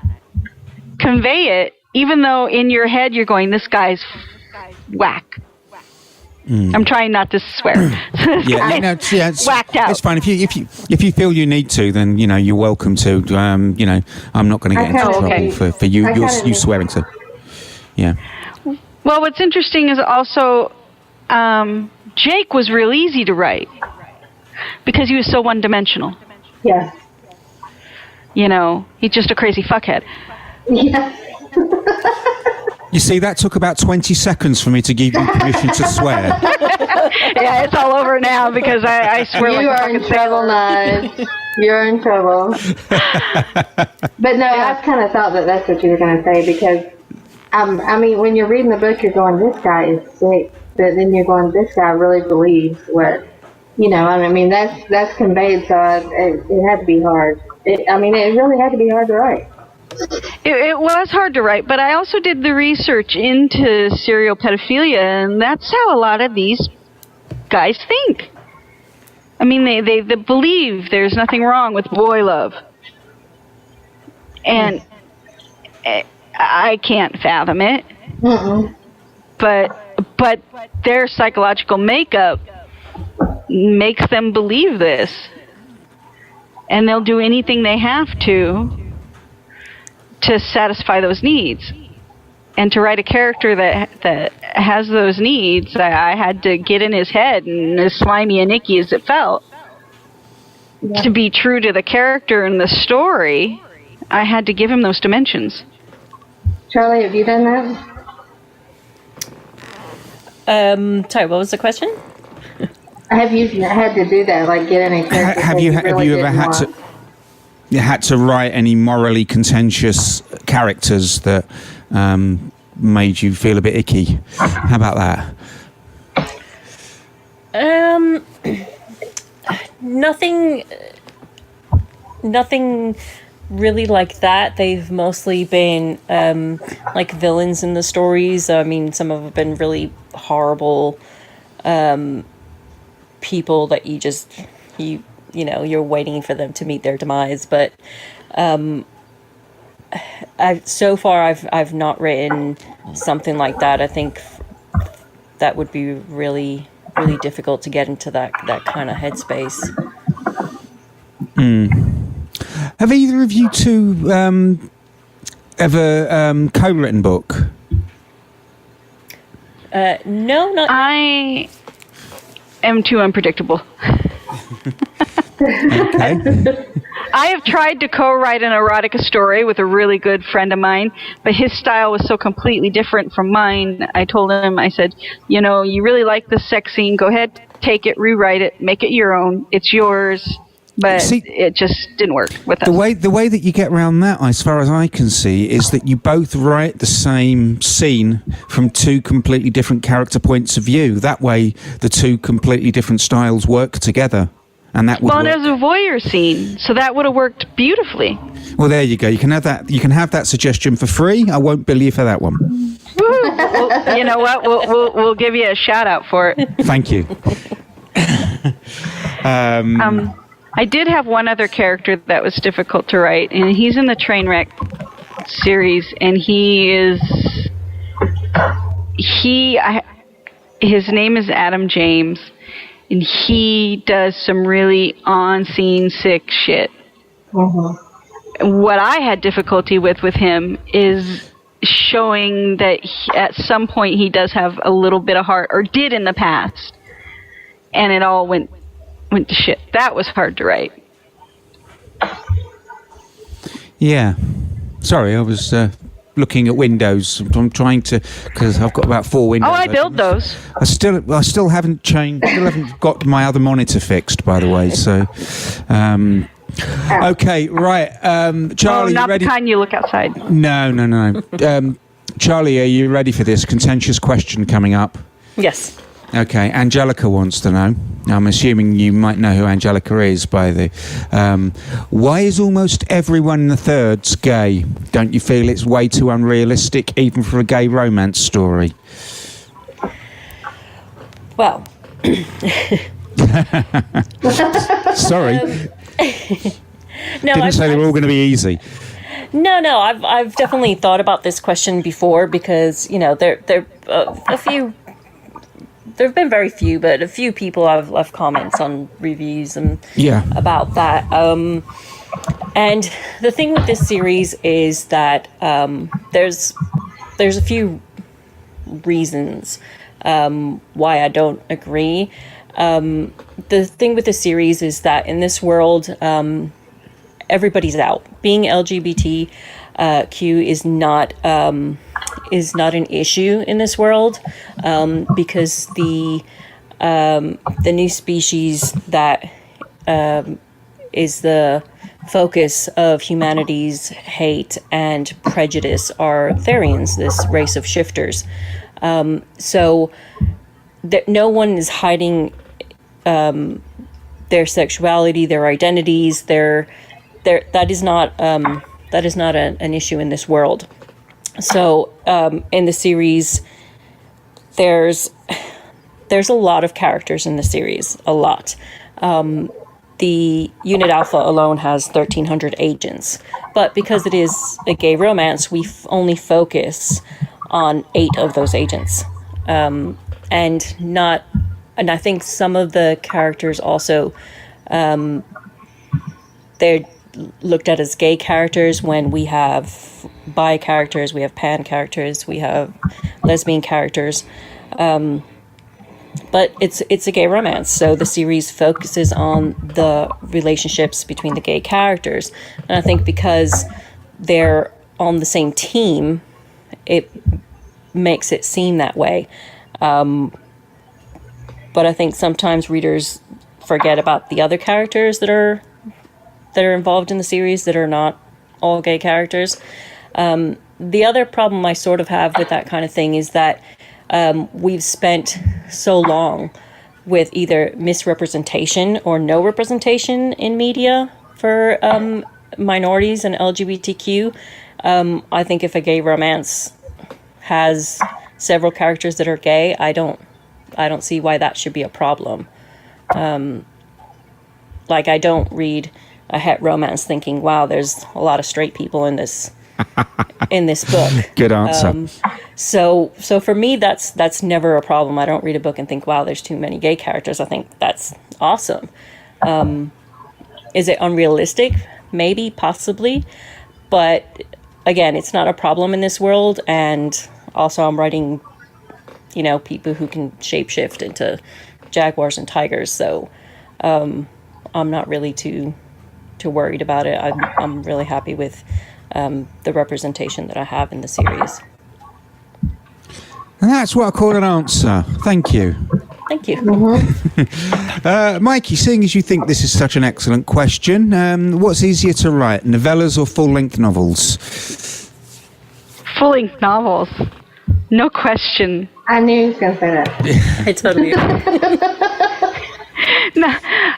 convey it, even though in your head you're going, this guy's whack. I'm trying not to swear. It's whacked out. It's fine if you feel you need to, then you're welcome to. I'm not going to get into trouble for you swearing to. Yeah. Well, what's interesting is also Jake was real easy to write because he was so one-dimensional. Yeah. He's just a crazy fuckhead. Yeah. You see, that took about 20 seconds for me to give you permission to swear. Yeah, it's all over now because I swear You like are in trouble, Knives. You're in trouble. But no, I kind of thought that that's what you were going to say because, I mean, when you're reading the book, you're going, this guy is sick. But then you're going, this guy really believes what, I mean, that's conveyed, so it had to be hard. It really had to be hard to write. It was hard to write, but I also did the research into serial pedophilia, and that's how a lot of these guys think. I mean, they believe there's nothing wrong with boy love. And I can't fathom it. But their psychological makeup makes them believe this, and they'll do anything they have to satisfy those needs. And to write a character that has those needs, I had to get in his head, and as slimy and icky as it felt, to be true to the character and the story, I had to give him those dimensions. Charlie, have you done that? Sorry, what was the question? Have you had to do that, like get in a character? Have you ever had to write any morally contentious characters that made you feel a bit icky? How about that? Nothing really like that. They've mostly been like villains in the stories. I mean, some of them have been really horrible people that you're waiting for them to meet their demise. But I've not written something like that. I think that would be really, really difficult to get into that kind of headspace. Have either of you two ever co-written book? No, not. I am too unpredictable. Okay. I have tried to co-write an erotica story with a really good friend of mine, but his style was so completely different from mine. I told him, I said, you really like this sex scene, go ahead, take it, rewrite it, make it your own. It's yours. But it just didn't work with us. The way that you get around that, as far as I can see, is that you both write the same scene from two completely different character points of view. That way, the two completely different styles work together. And that would well, there's a voyeur scene, so that would have worked beautifully. Well, there you go. You can have that. You can have that suggestion for free. I won't bill you for that one. Well, you know what? We'll give you a shout out for it. Thank you. I did have one other character that was difficult to write, and he's in the Trainwreck series, and his name is Adam James, and he does some really on-scene sick shit. What I had difficulty with him is showing that at some point he does have a little bit of heart, or did in the past, and it all went to shit. That was hard to write. Yeah. Sorry, I was looking at windows. I'm trying to, because I've got about 4 windows. Oh, I build those. I still haven't changed. Still haven't got my other monitor fixed, by the way. So, okay, right. Charlie, not you ready? the kind you look outside. No. Charlie, are you ready for this contentious question coming up? Yes. Okay, Angelica wants to know. I'm assuming you might know who Angelica is by the... why is almost everyone in the thirds gay? Don't you feel it's way too unrealistic, even for a gay romance story? Well... Sorry. No, Didn't say they were all going to be easy. No, I've definitely thought about this question before, because, there a few... There have been very few, but a few people have left comments on reviews and about that. And the thing with this series is that there's a few reasons why I don't agree. The thing with the series is that in this world, everybody's out. Being LGBTQ is not an issue in this world, because the new species that is the focus of humanity's hate and prejudice are Therians, this race of shifters. So that no one is hiding their sexuality, their identities, that is not an issue in this world. So in the series, there's a lot of characters in the series, a lot. the Unit Alpha alone has 1,300 agents. But because it is a gay romance, we only focus on 8 of those agents. And I think some of the characters also, they're looked at as gay characters when we have bi characters, we have pan characters, we have lesbian characters. But it's a gay romance, so the series focuses on the relationships between the gay characters. And I think because they're on the same team, it makes it seem that way. But I think sometimes readers forget about the other characters that are involved in the series that are not all gay characters. The other problem I sort of have with that kind of thing is that we've spent so long with either misrepresentation or no representation in media for minorities and LGBTQ. I think if a gay romance has several characters that are gay, I don't see why that should be a problem. Like, I don't read a het romance thinking, wow, there's a lot of straight people in this book. Good answer. So for me, that's never a problem. I don't read a book and think, wow, there's too many gay characters. I think that's awesome. Is it unrealistic? Maybe, possibly. But again, it's not a problem in this world. And also I'm writing, people who can shapeshift into jaguars and tigers. So I'm not really too worried about it. I'm really happy with the representation that I have in the series. And that's what I call an answer. Thank you. Thank you. Mikey, seeing as you think this is such an excellent question, what's easier to write, novellas or full-length novels? Full-length novels. No question. I knew he was going to say that. I totally agree.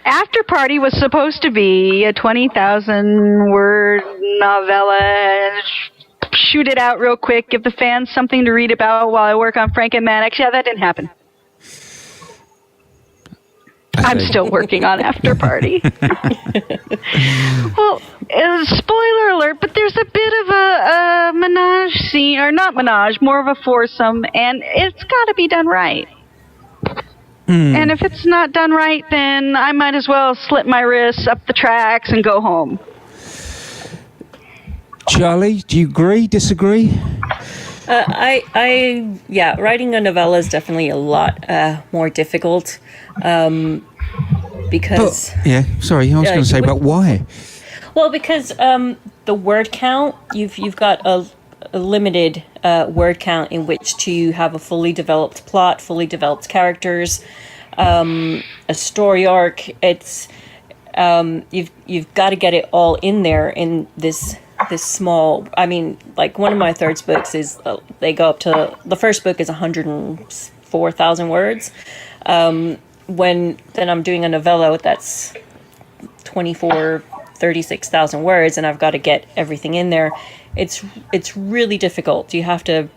After Party was supposed to be a 20,000-word novella. Shoot it out real quick, give the fans something to read about while I work on Frank and Maddox. Yeah, that didn't happen. I'm still working on After Party. Well, spoiler alert, but there's a bit of a menage scene, or not menage, more of a foursome, and it's got to be done right. And if it's not done right, then I might as well slip my wrists up the tracks and go home. Charlie, do you agree, disagree? Writing a novella is definitely a lot more difficult because... sorry, I was going to say, but why? Well, because the word count, you've got a limited word count in which to have a fully developed plot, fully developed characters, a story arc. It's you've got to get it all in there in this small. I mean, like one of my third books is they go up to, the first book is 104,000 words. When then I'm doing a novella that's 36,000 words, and I've got to get everything in there. It's really difficult. You have to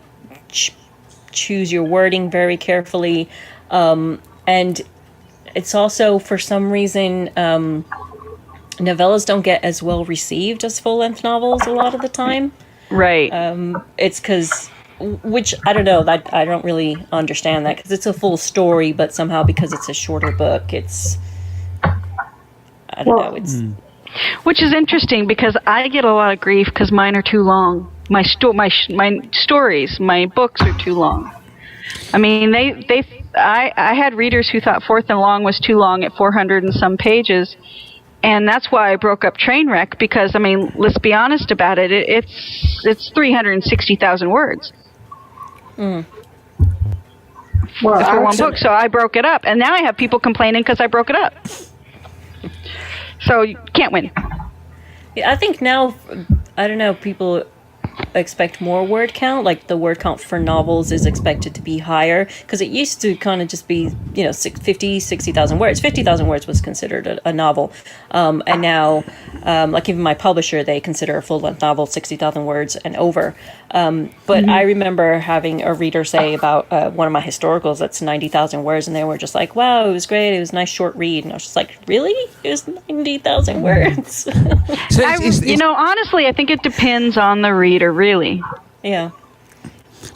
choose your wording very carefully, and it's also, for some reason, novellas don't get as well received as full-length novels a lot of the time. Right. It's because, which I don't know, I don't really understand that, because it's a full story, but somehow because it's a shorter book, it's, I don't know, it's... Which is interesting, because I get a lot of grief because mine are too long. My stories, my books are too long. I mean, I had readers who thought Fourth and Long was too long at 400 and some pages, and that's why I broke up Trainwreck, because, I mean, let's be honest about it, it's 360,000 words. Well, for one book, so I broke it up, and now I have people complaining because I broke it up. So you can't win. Yeah, I think now, I don't know, people expect more word count. Like the word count for novels is expected to be higher, because it used to kind of just be, 60,000 words. 50,000 words was considered a novel. And now, like even my publisher, they consider a full-length novel 60,000 words and over. But I remember having a reader say about one of my historicals that's 90,000 words, and they were just like, wow, it was great. It was a nice short read. And I was just like, really? It was 90,000 words? So honestly, I think it depends on the reader, really. Yeah.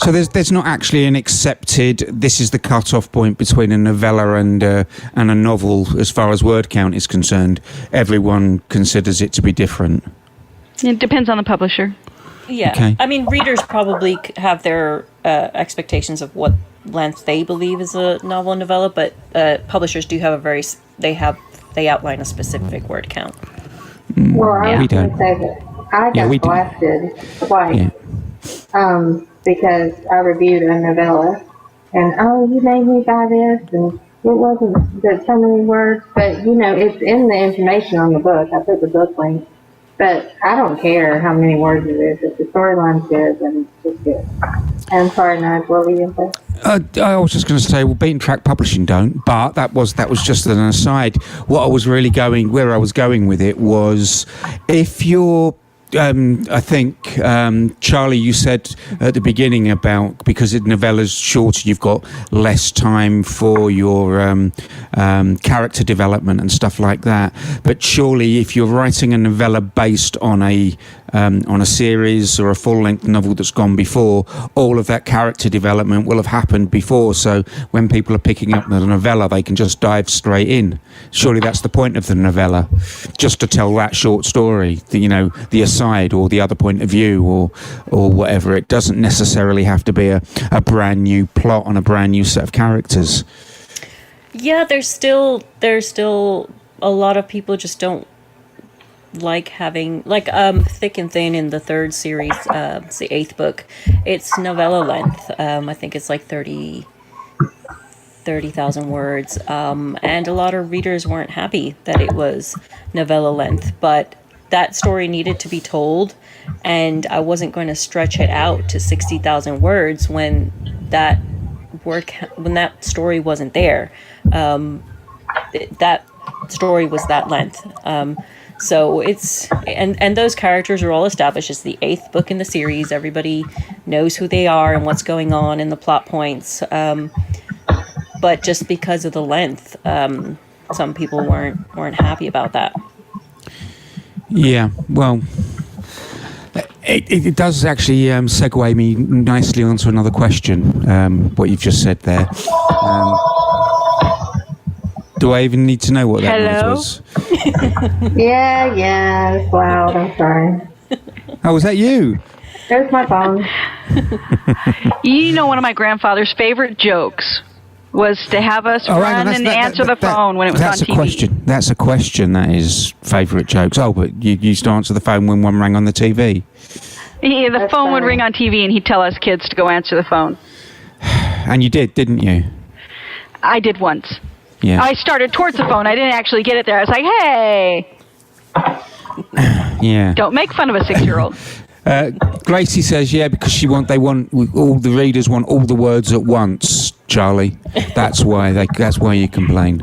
So there's not actually an accepted, this is the cut-off point between a novella and a novel as far as word count is concerned. Everyone considers it to be different. It depends on the publisher. Yeah. Okay. I mean, readers probably have their expectations of what length they believe is a novel and novella, but publishers do have they outline a specific word count. Well, I We was going don't. to say that I Yeah, we got do. blasted twice Yeah. because I reviewed a novella, and you made me buy this, and it wasn't so many words, but it's in the information on the book. I put the book link, but I don't care how many words it is. If the storyline's good, then it's good. I'm sorry, Nige, what were you going to say? I was just going to say, well, Beaten Track Publishing don't, but that was just an aside. What I was really where I was going with it was, if you're, I think, Charlie, you said at the beginning about, because novella's shorter, you've got less time for your character development and stuff like that. But surely, if you're writing a novella based on a series or a full-length novel that's gone before, all of that character development will have happened before. So when people are picking up the novella, they can just dive straight in. Surely that's the point of the novella, just to tell that short story, the aside or the other point of view or whatever. It doesn't necessarily have to be a brand new plot on a brand new set of characters. Yeah, there's still a lot of people just don't like having, Thick and Thin in the third series, it's the 8th book. It's novella length. I think it's like 30,000 words. And a lot of readers weren't happy that it was novella length, but that story needed to be told, and I wasn't going to stretch it out to 60,000 words when that story wasn't there. That story was that length. So it's, and those characters are all established. It's the 8th book in the series. Everybody knows who they are and what's going on in the plot points. But just because of the length, some people weren't happy about that. Yeah, well, it does actually segue me nicely onto another question, what you've just said there. Do I even need to know what that Hello? was? Yeah, it's loud. I'm sorry. Oh, was that you? There's my phone. One of my grandfather's favorite jokes was to have us run and answer the phone when it was on TV. That's a question. That's a question. That is favourite jokes. Oh, but you used to answer the phone when one rang on the TV. Yeah, the That's phone would funny. ring on TV, and he'd tell us kids to go answer the phone. And you did, didn't you? I did once. Yeah. I started towards the phone. I didn't actually get it there. I was like, hey, Yeah. don't make fun of a 6-year-old. Gracie says, yeah, because they want all the readers want all the words at once, Charlie. That's why you complain.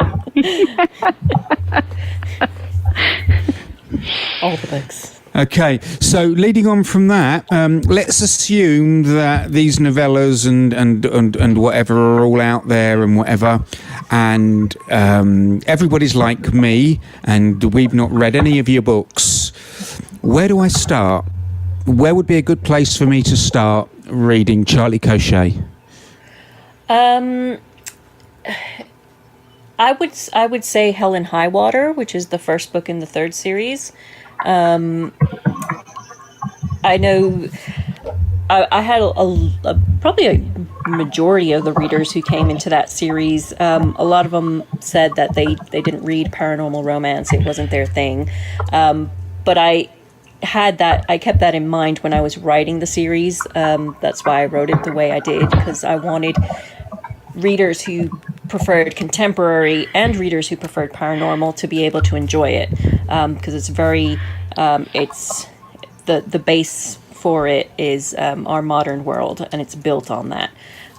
All the books. Okay, so leading on from that, let's assume that these novellas and whatever are all out there and whatever, and everybody's like me, and we've not read any of your books. Where do I start? Where would be a good place for me to start reading Charlie Cochet? I would say Hell and High Water, which is the first book in the third series. I know I had probably a majority of the readers who came into that series. A lot of them said that they didn't read paranormal romance; it wasn't their thing. But I kept that in mind when I was writing the series. That's why I wrote it the way I did, because I wanted readers who preferred contemporary and readers who preferred paranormal to be able to enjoy it, because it's very it's the base for it is our modern world, and it's built on that.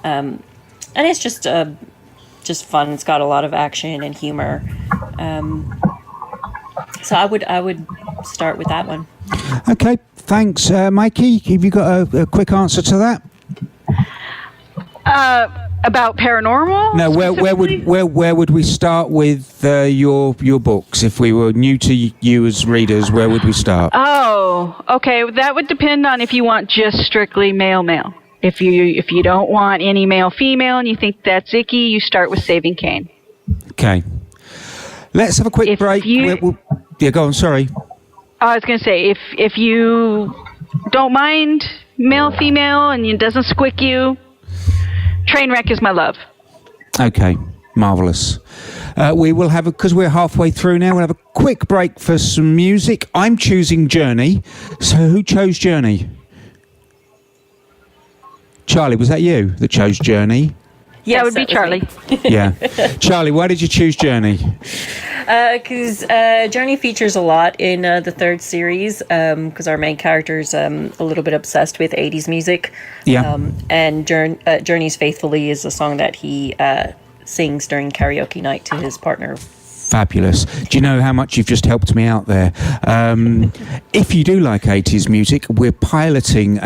And it's just fun. It's got a lot of action and humor. So I would start with that one. Okay, thanks, Mikey. Have you got a quick answer to that? About paranormal? No, where would we start with your books? If we were new to you as readers, where would we start? Oh, okay. That would depend on if you want just strictly male. If you don't want any male female and you think that's icky, you start with Saving Cain. Okay. Let's have a quick break. Yeah, go on. Sorry. I was going to say, if you don't mind male female and it doesn't squick you, Trainwreck is my love. Okay, marvellous. We will have, because we're halfway through now, we'll have a quick break for some music. I'm choosing Journey. So who chose Journey? Charlie, was that you that chose Journey? Yes, that would be Charlie. Yeah. Charlie, why did you choose Journey? Because Journey features a lot in the third series, because our main character's a little bit obsessed with 80s music. Yeah. And Journey's Faithfully is a song that he sings during karaoke night to his partner. Fabulous. Do you know how much you've just helped me out there? If you do like 80s music, we're piloting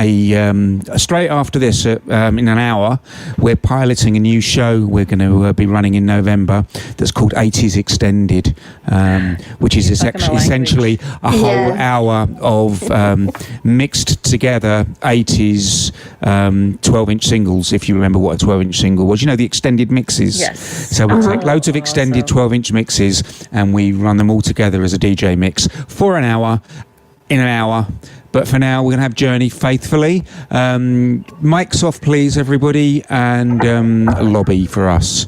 straight after this, in an hour, we're piloting a new show we're going to be running in November that's called 80s Extended, which is essentially a whole hour of mixed together 80s 12-inch singles, if you remember what a 12-inch single was. You know, the extended mixes. Yes. So we'll take loads of extended 12-inch mixes and we run them all together as a DJ mix for an hour, in an hour. But for now, we're going to have Journey Faithfully. Mics off, please, everybody, and lobby for us.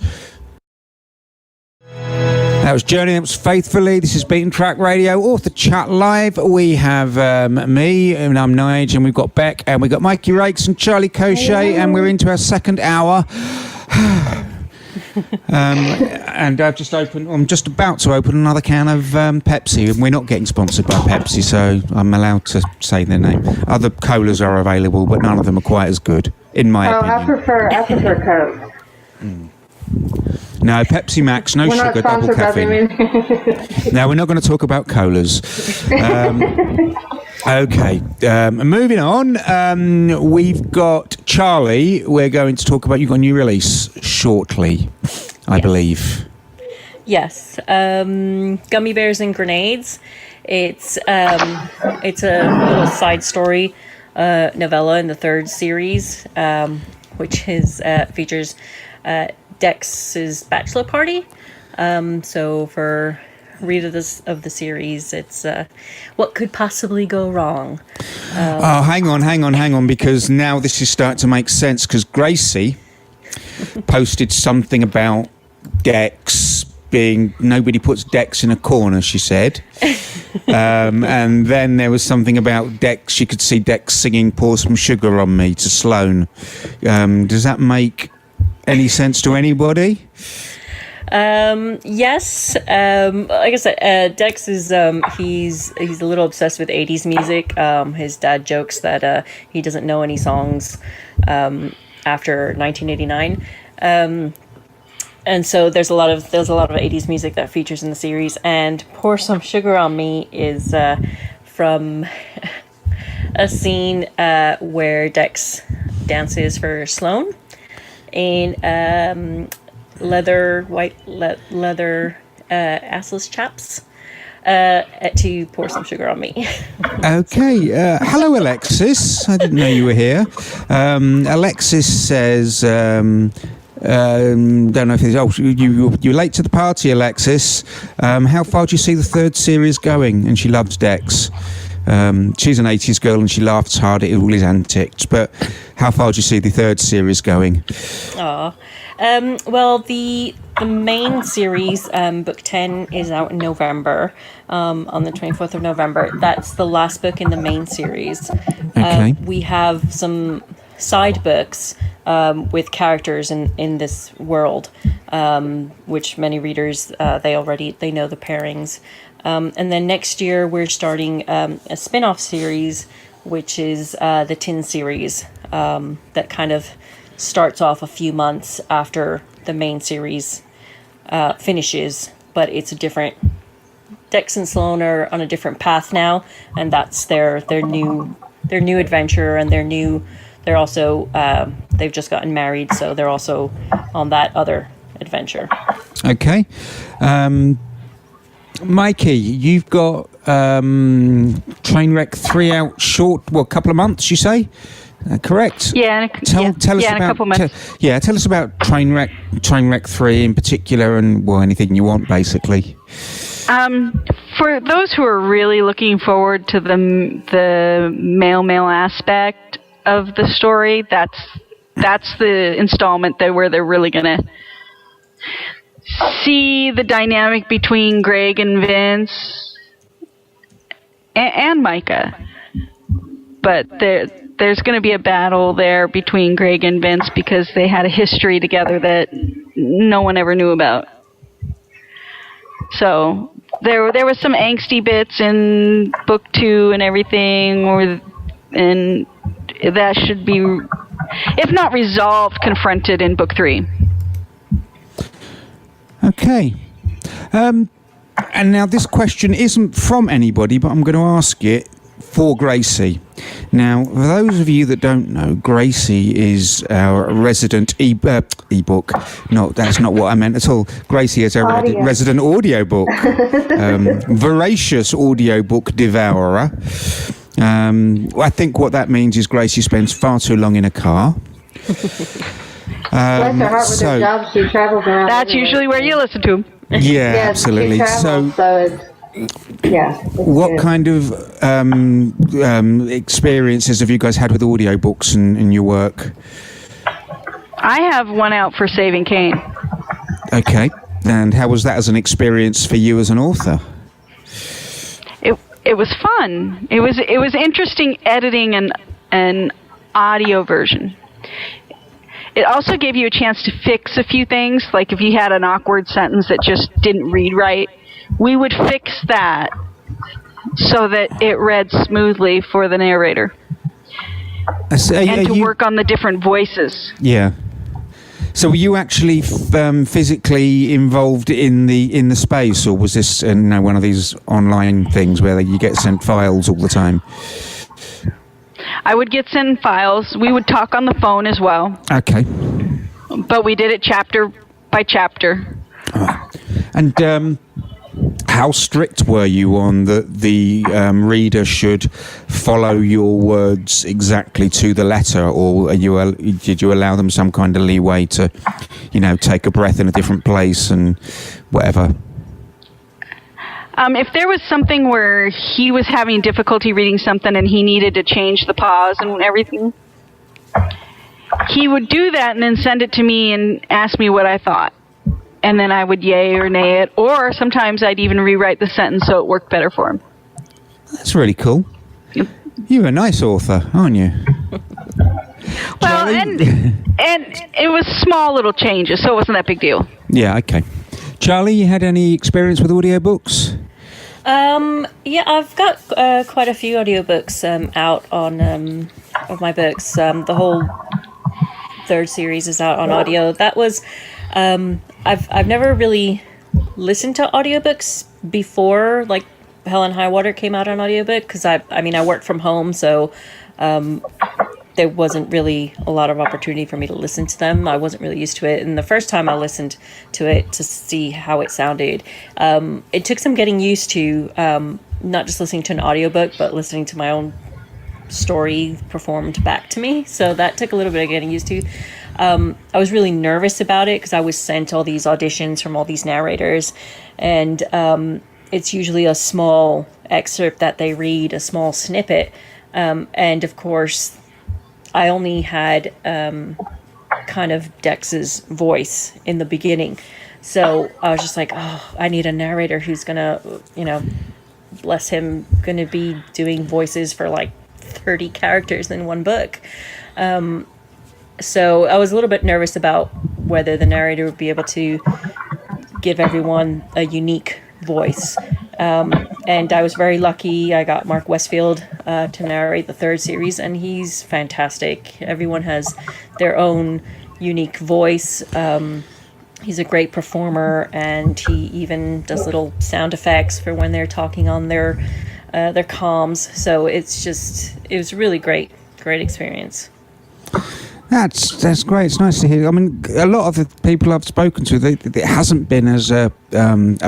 That was Journey, that was Faithfully. This is Beaten Track Radio, Author Chat Live. We have me, and I'm Nige, and we've got Beck, and we've got Mikey Rakes and Charlie Cochet, and we're into our second hour. And I'm just about to open another can of Pepsi, and we're not getting sponsored by Pepsi, so I'm allowed to say their name. Other colas are available, but none of them are quite as good, in my opinion. I prefer Coke. No, Pepsi Max, no sugar, double caffeine. No, we're not going to talk about colas. Okay, moving on. We've got Charlie. We're going to talk about, you've got a new release shortly, I believe. Yes, Gummy Bears and Grenades. It's a little side story novella in the third series, which features Dex's bachelor party. So for readers of the series, it's what could possibly go wrong. Hang on, because now this is starting to make sense, because Gracie posted something about Dex being, nobody puts Dex in a corner, she said. And then there was something about Dex, you could see Dex singing Pour Some Sugar on Me to Sloane. Does that make any sense to anybody? Yes. Like I said, Dex is he's a little obsessed with 80s music. His dad jokes that he doesn't know any songs after 1989. And so there's a lot of 80s music that features in the series, and Pour Some Sugar on Me is from a scene where Dex dances for Sloane in white leather assless chaps to Pour Some Sugar on Me. Okay. Hello, Alexis. I didn't know you were here. Alexis says, don't know if it's, you're late to the party, Alexis. How far do you see the third series going? And she loves Dex. She's an 80s girl and she laughs hard at all his antics. But how far do you see the third series going? Well, the main series, book 10, is out in November, on the 24th of November. That's the last book in the main series. Okay. We have some side books with characters in this world, which many readers, they know the pairings. And then next year we're starting a spin-off series which is the Tin series that kind of starts off a few months after the main series finishes, but it's a different. Dex and Sloane are on a different path now, and that's their new adventure, and they're also they've just gotten married, so they're also on that other adventure. Okay. Mikey, you've got Trainwreck 3 out short, a couple of months, you say? Correct? Yeah, Tell us in about, a couple months. Tell us about Trainwreck 3 in particular, and anything you want, basically. For those who are really looking forward to the male aspect of the story, that's the installment where they're really gonna see the dynamic between Greg and Vince and Micah. But there's going to be a battle there between Greg and Vince because they had a history together that no one ever knew about. So there was some angsty bits in book 2 and everything, and that should be, if not resolved, confronted in book 3. Okay. And now this question isn't from anybody, but I'm going to ask it for Gracie. Now, for those of you that don't know, Gracie is our resident ebook. No, that's not what I meant at all. Gracie is our resident audiobook, voracious audiobook devourer. I think what that means is Gracie spends far too long in a car. Bless her heart with her job, she travels around. That's usually where you listen to them. Yeah, absolutely. So what good. kind of experiences have you guys had with audiobooks in your work? I have one out for Saving Kane. Okay. And how was that as an experience for you as an author? It was fun. It was interesting editing an audio version. It also gave you a chance to fix a few things, like if you had an awkward sentence that just didn't read right, we would fix that so that it read smoothly for the narrator. And to work on the different voices. Yeah. So were you actually physically involved in the space, or was this one of these online things where you get sent files all the time? I would get sent files. We would talk on the phone as well. Okay. But we did it chapter by chapter. And how strict were you on the reader should follow your words exactly to the letter, or did you allow them some kind of leeway to, take a breath in a different place and whatever? If there was something where he was having difficulty reading something and he needed to change the pause and everything, he would do that and then send it to me and ask me what I thought. And then I would yay or nay it, or sometimes I'd even rewrite the sentence so it worked better for him. That's really cool. Yep. You're a nice author, aren't you? Well, and it was small little changes, so it wasn't that big deal. Yeah, okay. Charlie, you had any experience with audiobooks? Yeah, I've got quite a few audiobooks out on of my books. The whole 3rd series is out on audio. That was I've never really listened to audiobooks before, like Hell and High Water came out on audiobook, because I worked from home, so there wasn't really a lot of opportunity for me to listen to them. I wasn't really used to it. And the first time I listened to it to see how it sounded, it took some getting used to, not just listening to an audiobook, but listening to my own story performed back to me. So that took a little bit of getting used to. I was really nervous about it because I was sent all these auditions from all these narrators. And it's usually a small excerpt that they read, a small snippet. And of course, I only had kind of Dex's voice in the beginning. So I was just like, I need a narrator who's going to, bless him, going to be doing voices for like 30 characters in one book. So I was a little bit nervous about whether the narrator would be able to give everyone a unique voice. And I was very lucky. I got Mark Westfield to narrate the third series, and he's fantastic. Everyone has their own unique voice. He's a great performer, and he even does little sound effects for when they're talking on their comms. So it was really great experience. That's great. It's nice to hear. I mean, a lot of the people I've spoken to, it hasn't been as a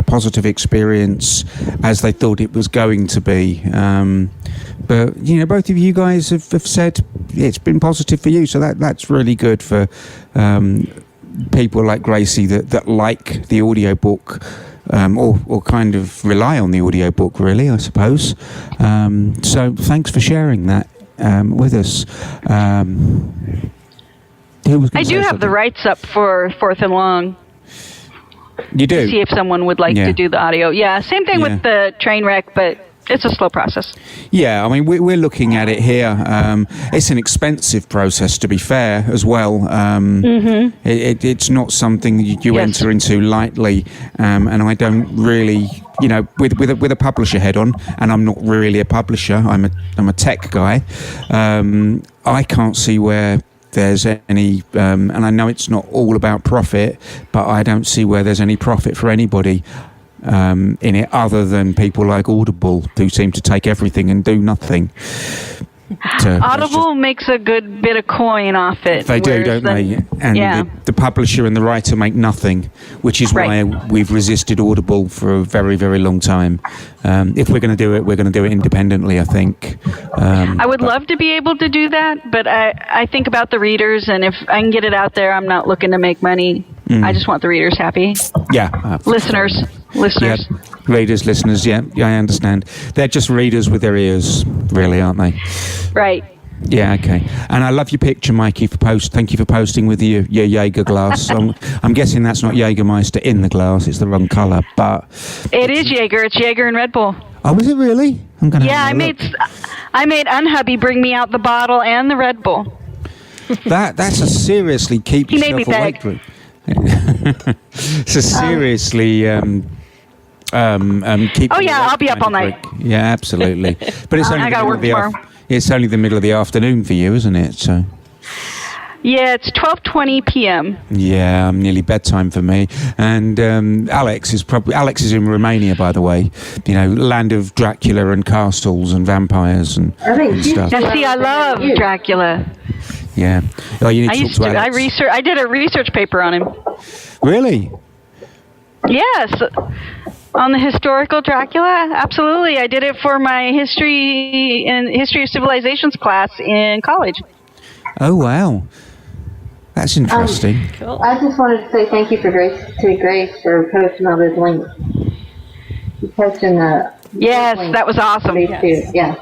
positive experience as they thought it was going to be. But both of you guys have said it's been positive for you, so that's really good for people like Gracie that like the audiobook. Or kind of rely on the audiobook, really, I suppose. So thanks for sharing that with us. I do have the rights up for Fourth and Long. You do? To see if someone would like to do the audio. Yeah, same thing with the train wreck, but it's a slow process. Yeah, I mean, we're looking at it here. It's an expensive process, to be fair, as well. It's not something you enter into lightly, and I don't really, with a publisher head on, and I'm not really a publisher. I'm a tech guy. I can't see where there's any, and I know it's not all about profit, but I don't see where there's any profit for anybody in it other than people like Audible, who seem to take everything and do nothing. Audible makes a good bit of coin off it. They do, don't they? And the publisher and the writer make nothing, which is why we've resisted Audible for a very, very long time. If we're going to do it, we're going to do it independently, I think. I would love to be able to do that, but I think about the readers, and if I can get it out there, I'm not looking to make money. I just want the readers happy. Yeah. Listeners. Yeah. Readers, listeners, yeah, I understand. They're just readers with their ears, really, aren't they? Right. Yeah, okay. And I love your picture, Mikey, thank you for posting with your Jaeger glass. I'm guessing that's not Jägermeister in the glass, it's the wrong colour, but... It is Jaeger, it's Jaeger and Red Bull. Oh, is it really? I'm gonna I made Unhubby bring me out the bottle and the Red Bull. That's a seriously keep he made me yourself awake beg. drink. It's a seriously... keep I'll be up all night. Yeah, absolutely. But it's only I gotta work tomorrow. It's only the middle of the afternoon for you, isn't it? So. Yeah, it's 12:20 p.m. Yeah, nearly bedtime for me. And Alex is in Romania, by the way. Land of Dracula and castles and vampires and stuff. Now, see, I love Dracula. Yeah. Oh, you need to talk to Alex. I did a research paper on him. Really? Yes. On the historical Dracula, absolutely. I did it for my history of civilizations class in college. Oh wow, that's interesting. Cool. I just wanted to say thank you to Grace for posting all those links. You posting the links. That was awesome. Yeah.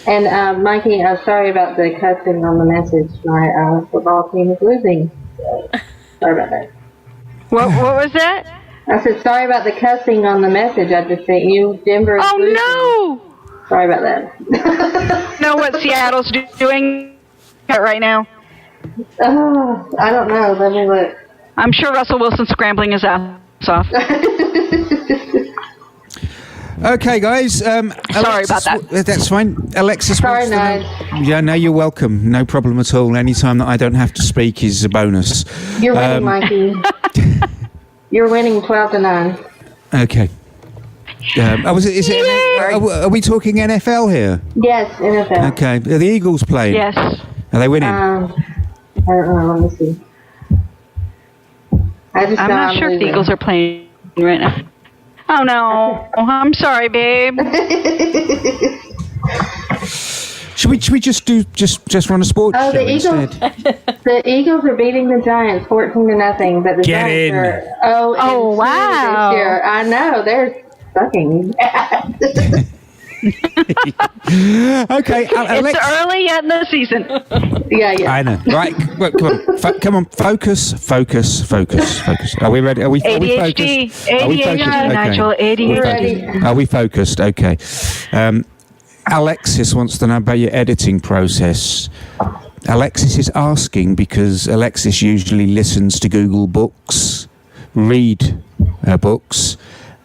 And Mikey, I'm sorry about the cussing on the message. My football team is losing. Sorry about that. What was that? I said, sorry about the cussing on the message I just sent you. Denver is losing. No! Sorry about that. Know what Seattle's doing right now? I don't know. Let me look. I'm sure Russell Wilson's scrambling his ass off. Okay, guys. Sorry about that. That's fine. Alexis. Sorry, Nige. Yeah, no, you're welcome. No problem at all. Any time that I don't have to speak is a bonus. You're winning, Mikey. You're winning 12-9. Okay. Are we talking NFL here? Yes, NFL. Okay. Are the Eagles playing? Yes. Are they winning? I don't know. Let me see. I'm not sure if the Eagles are playing right now. Oh no! I'm sorry, babe. Should we just run a sports show the Eagles. instead? The Eagles are beating the Giants 14-0, but the Giants are wow! This year. I know they're sucking. Okay, it's early yet in the season. Yeah. I know. Right, well, come on, focus. Are we ready? Are we ADHD, focused? ADHD, Nigel, ADHD. Are we focused? Okay. Alexis wants to know about your editing process. Alexis is asking because Alexis usually listens to Google Books, read books,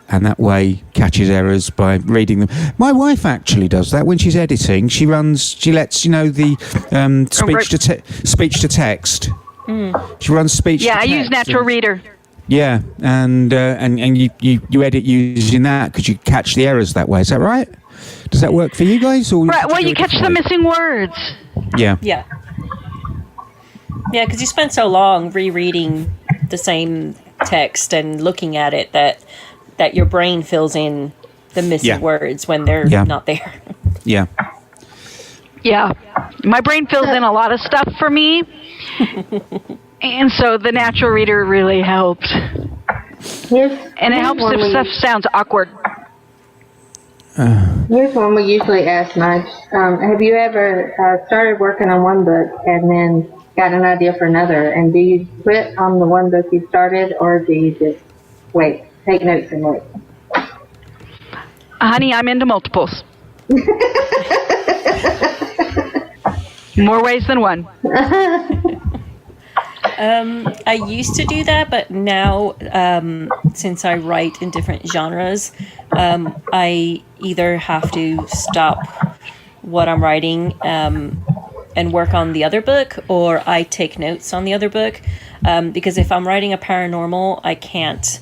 and that way catches errors by reading them. My wife actually does that when she's editing. She lets the speech to text. She runs speech. Yeah, to I text use Natural Reader. Yeah, and you edit using that because you catch the errors that way. Is that right? Does that work for you guys? Or Right. Well, you catch the missing words. Yeah. Yeah. Yeah, because you spend so long rereading the same text and looking at it that your brain fills in the missing words when they're not there. Yeah. Yeah. My brain fills in a lot of stuff for me. And so the Natural Reader really helps. And it helps if stuff sounds awkward. Here's one we usually ask Nudge. Have you ever started working on one book and then got an idea for another? And do you quit on the one book you started, or do you just wait, take notes and wait? Honey, I'm into multiples. More ways than one. I used to do that, but now, since I write in different genres, I either have to stop what I'm writing and work on the other book, or I take notes on the other book. Because if I'm writing a paranormal, I can't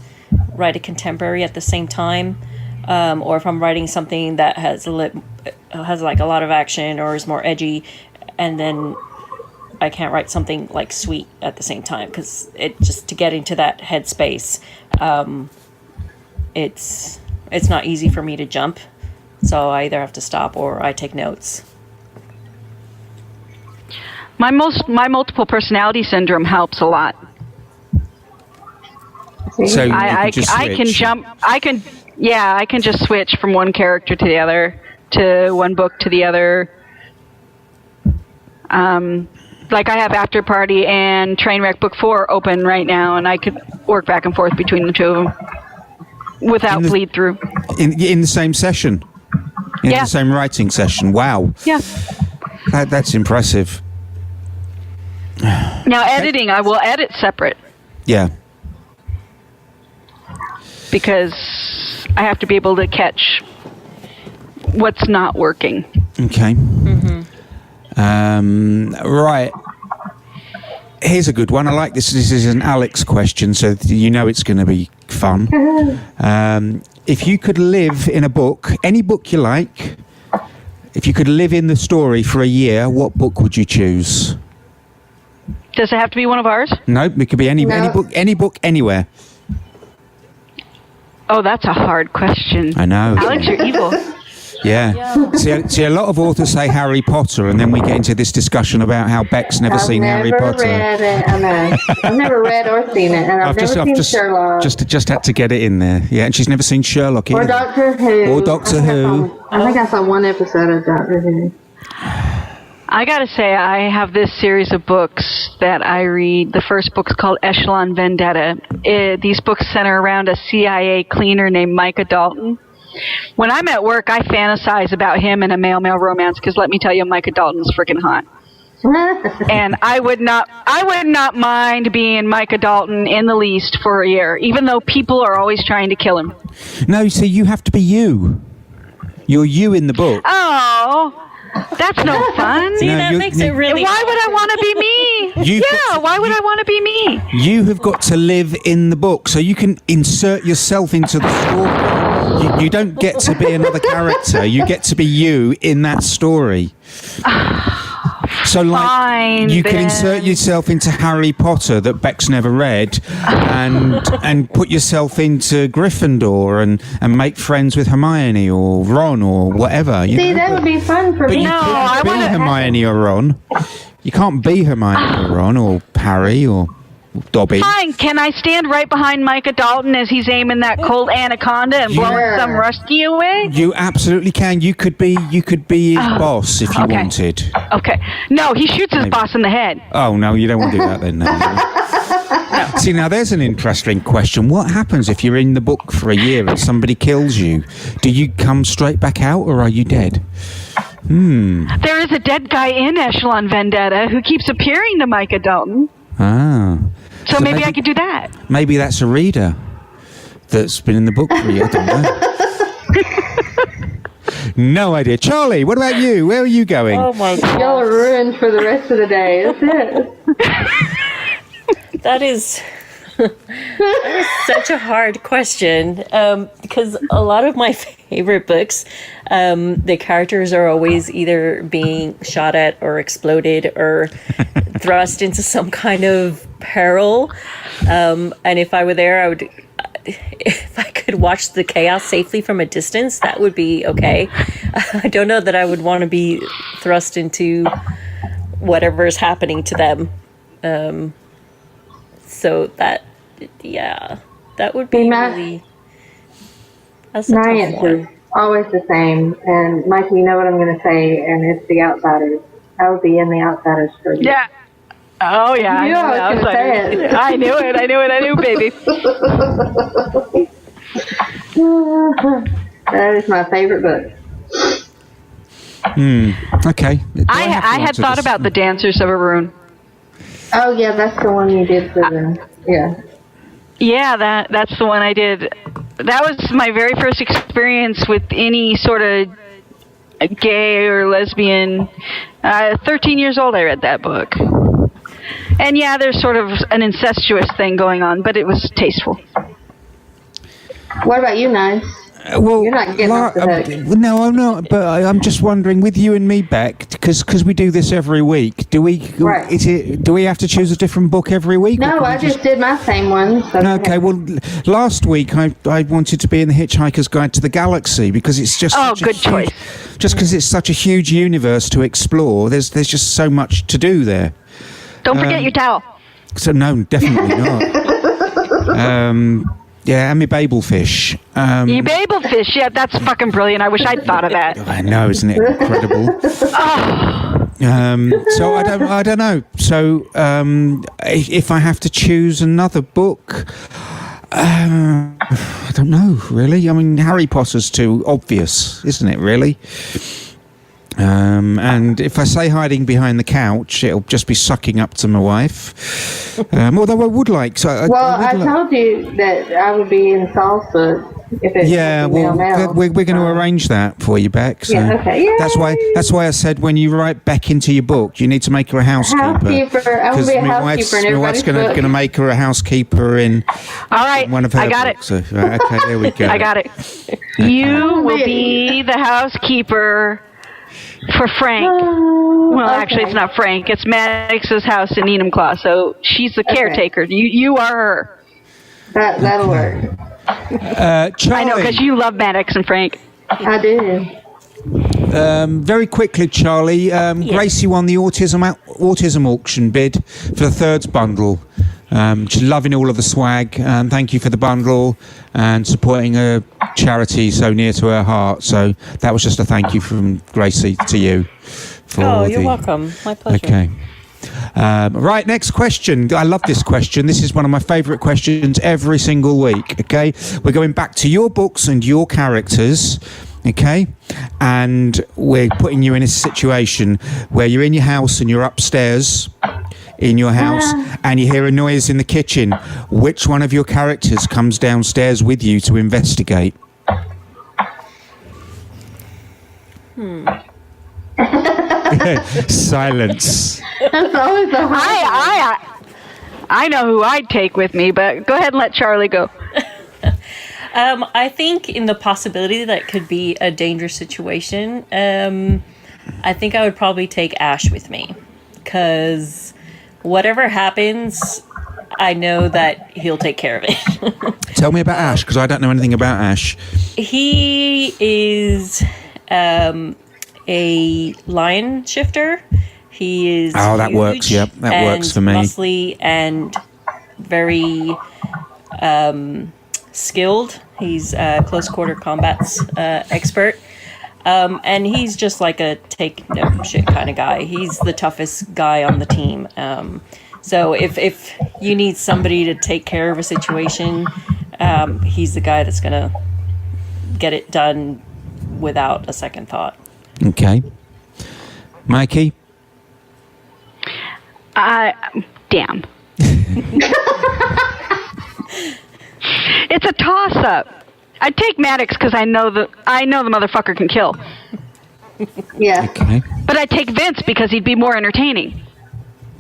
write a contemporary at the same time. Or if I'm writing something that has like a lot of action or is more edgy, and then I can't write something like sweet at the same time, because it just, to get into that headspace, it's not easy for me to jump. So I either have to stop or I take notes. My multiple personality syndrome helps a lot. So I can jump. I can just switch from one character to the other, to one book to the other. Like I have After Party and Trainwreck Book 4 open right now, and I could work back and forth between the two of them without bleed through. In the same session? In the same writing session? Wow. Yeah. That's impressive. Now editing, I will edit separate. Yeah. Because I have to be able to catch what's not working. Okay. Right. Here's a good one. I like this. This is an Alex question, so you know it's going to be fun. If you could live in a book, any book you like, if you could live in the story for a year, what book would you choose? Does it have to be one of ours? No, it could be any book, anywhere. Oh, that's a hard question. I know. Alex, you're evil. Yeah. See, a lot of authors say Harry Potter, and then we get into this discussion about how Beck's never seen Harry Potter. I've never read it. I know. I've never read or seen it, and I've never seen Sherlock. Just had to get it in there. Yeah, and she's never seen Sherlock either. Or Doctor Who. Or Doctor Who. I think I saw one episode of Doctor Who. I gotta say, I have this series of books that I read. The first book's called Echelon Vendetta. These books center around a CIA cleaner named Micah Dalton. When I'm at work, I fantasize about him in a male-male romance, because let me tell you, Micah Dalton's freaking hot. And I would not mind being Micah Dalton in the least for a year, even though people are always trying to kill him. No, see, you have to be you. You're you in the book. Oh, that's no fun. See, that makes it really... Why would I want to be me? Why would I want to be me? You have got to live in the book, so you can insert yourself into the story. You don't get to be another character. You get to be you in that story. So, like, Fine, you can then. insert yourself into Harry Potter that Beck's never read, and put yourself into Gryffindor and make friends with Hermione or Ron or whatever. See, that would be fun for But me. you can't be Hermione or Ron. You can't be Hermione or Ron or Harry or Dobby. Fine, can I stand right behind Micah Dalton as he's aiming that cold anaconda and blowing some rusty away? You absolutely can. You could be his boss if you okay. wanted. Okay. No, he shoots his boss in the head. Oh, no, you don't want to do that then. No. See, now there's an interesting question. What happens if you're in the book for a year and somebody kills you? Do you come straight back out, or are you dead? There is a dead guy in Echelon Vendetta who keeps appearing to Micah Dalton. Ah. So maybe I could do that. Maybe that's a reader that's been in the book for you. I don't know. No idea. Charlie, what about you? Where are you going? Oh my god. Y'all are ruined for the rest of the day. That's it. That is such a hard question, because a lot of my favorite books, the characters are always either being shot at or exploded or thrust into some kind of peril. And if I were there, if I could watch the chaos safely from a distance, that would be okay. I don't know that I would want to be thrust into whatever is happening to them. So that would be really. That's a My tough answer is one. always the same. And Mikey, you know what I'm going to say, and it's The Outsiders. I would be in The Outsiders for you. Yeah. Oh, yeah. You knew I was going to say it. I knew it. I knew, baby. That is my favorite book. Okay. Do I have to had answer thought this? about The Dancers of Arun. Oh, yeah, that's the one you did for the... Yeah. Yeah, that's the one I did. That was my very first experience with any sort of gay or lesbian. 13 years old, I read that book. And yeah, there's sort of an incestuous thing going on, but it was tasteful. What about you, Nice? Well, You're not getting off the hook. no, I'm not. But I'm just wondering, with you and me, Beck, because we do this every week. Do we? Right. Do we have to choose a different book every week? or No, can we I just did my same one. So Okay, well, last week I wanted to be in The Hitchhiker's Guide to the Galaxy because it's just Oh, such a good huge- choice. Just because it's such a huge universe to explore, there's just so much to do there. Don't forget your towel. So no, definitely not. Yeah, and my Babelfish. You babelfish. Yeah, that's fucking brilliant. I wish I'd thought of that. I know, isn't it incredible? So I don't know. So if I have to choose another book, I don't know really. I mean, Harry Potter's too obvious, isn't it? Really. And if I say hiding behind the couch, it'll just be sucking up to my wife. Although I would like. So I told you that I would be in salsa if it's yeah, well, we're going to arrange that for you, Beck. So Yeah, okay. Yay. That's why I said when you write Beck into your book, you need to make her a housekeeper. Housekeeper. I will be a my housekeeper in my wife's everybody's book. going to make her a housekeeper in All right, one of her I got books. it. So, right, okay, there we go. I got it. You will be the housekeeper for Frank. Well, actually, it's not Frank. It's Maddox's house in Enumclaw, so she's the caretaker. You are her. That'll work. Charlie, I know, because you love Maddox and Frank. I do. very quickly, Charlie, Gracie won the autism auction bid for the Thirds bundle. She's loving all of the swag, and thank you for the bundle and supporting a charity so near to her heart. So that was just a thank you from Gracie to you. You're welcome. My pleasure. Okay. Right, next question. I love this question. This is one of my favourite questions every single week. Okay, we're going back to your books and your characters. Okay, and we're putting you in a situation where you're in your house and you're upstairs in your house and you hear a noise in the kitchen. Which one of your characters comes downstairs with you to investigate? Silence. That's always the hard I know who I'd take with me, but go ahead and let Charlie go. I think in the possibility that it could be a dangerous situation, I think I would probably take Ash with me. Because whatever happens, I know that he'll take care of it. Tell me about Ash, because I don't know anything about Ash. He is a lion shifter. He is Oh, that huge works, yep, that and works for me. muscly and very skilled. He's a close quarter combats expert. And he's just like a take no shit kind of guy. He's the toughest guy on the team. So if you need somebody to take care of a situation, he's the guy that's going to get it done without a second thought. Okay. Mikey? Damn. It's a toss up. I'd take Maddox because I know the motherfucker can kill. Yeah. Okay. But I'd take Vince because he'd be more entertaining.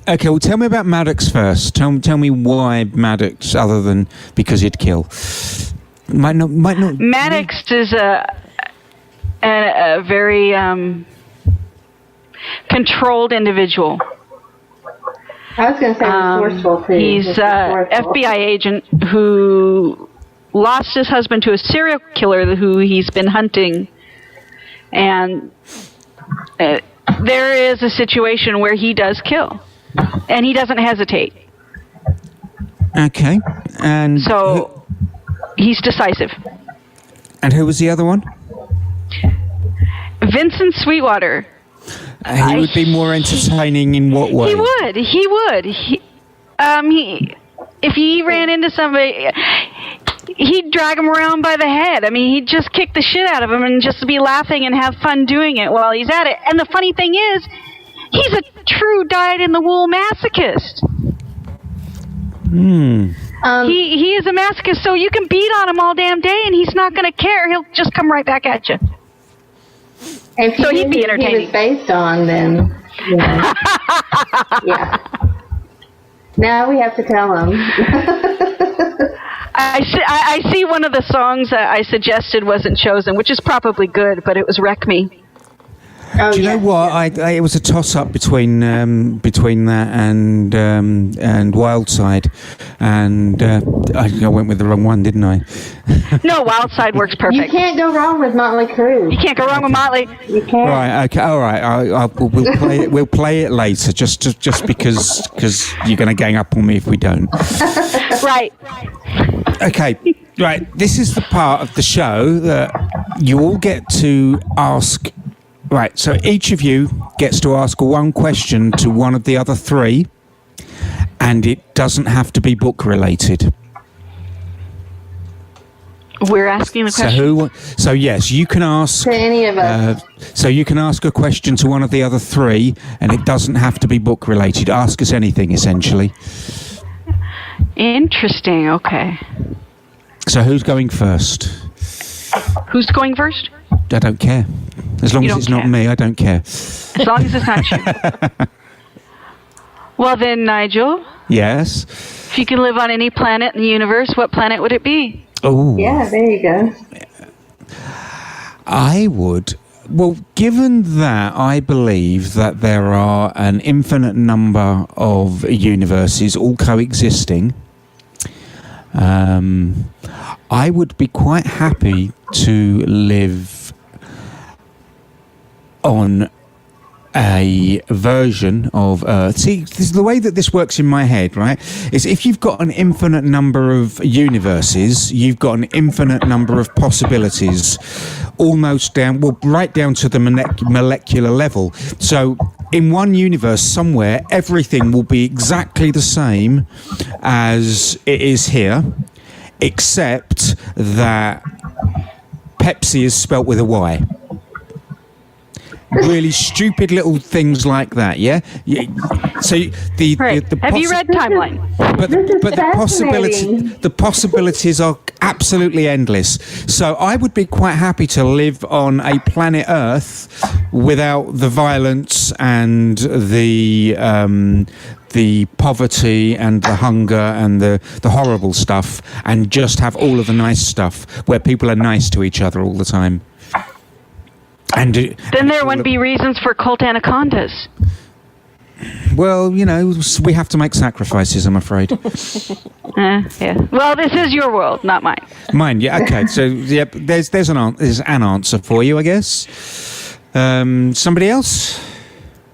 Okay, well, tell me about Maddox first. Tell me why Maddox, other than because he'd kill. Might not. Maddox is a very controlled individual. I was going to say resourceful too. He's an FBI agent who lost his husband to a serial killer who he's been hunting. And there is a situation where he does kill. And he doesn't hesitate. Okay. And so he's decisive. And who was the other one? Vincent Sweetwater. He would be more entertaining in what way? He would. If he ran into somebody, he'd drag him around by the head. I mean, he'd just kick the shit out of him and just be laughing and have fun doing it while he's at it. And the funny thing is, he's a true dyed-in-the-wool masochist. He is a masochist, so you can beat on him all damn day and he's not going to care. He'll just come right back at you. If so he'd be entertaining. He was based on, then, you know. Yeah. Now we have to tell him. I see one of the songs that I suggested wasn't chosen, which is probably good, but it was Wreck Me. Oh, do you know what? It was a toss-up between that and Wildside, and I went with the wrong one, didn't I? No, Wildside works perfect. You can't go wrong with Motley Crue. You can't go wrong with Motley. You can't. Right. Okay. All right. We'll play it. We'll play it later, just because you're going to gang up on me if we don't. Right. Okay. Right. This is the part of the show that you all get to ask. Right, so each of you gets to ask one question to one of the other three, and it doesn't have to be book related. We're asking the question. So yes, you can ask to any of us. So you can ask a question to one of the other three, and it doesn't have to be book related. Ask us anything, essentially. Interesting. Okay. So who's going first? Who's going first? I don't care. As long as it's not me, I don't care. As long as it's not you. Well then, Nigel. Yes? If you could live on any planet in the universe, what planet would it be? Oh. Yeah, there you go. I would. Well, given that I believe that there are an infinite number of universes all coexisting, I would be quite happy to live on a version of Earth. See, this is the way that this works in my head, right? Is if you've got an infinite number of universes, you've got an infinite number of possibilities, almost right down to the molecular level. So in one universe somewhere, everything will be exactly the same as it is here, except that Pepsi is spelt with a Y. Really stupid little things like that, yeah. So the have you read Timeline? But the possibilities are absolutely endless. So I would be quite happy to live on a planet Earth without the violence and the poverty and the hunger and the horrible stuff, and just have all of the nice stuff where people are nice to each other all the time. And then there wouldn't be reasons for cult anacondas. Well, you know, we have to make sacrifices, I'm afraid. Yeah. Well, this is your world, not mine. Mine, yeah. Okay. So, yeah, there's an answer for you, I guess. Somebody else?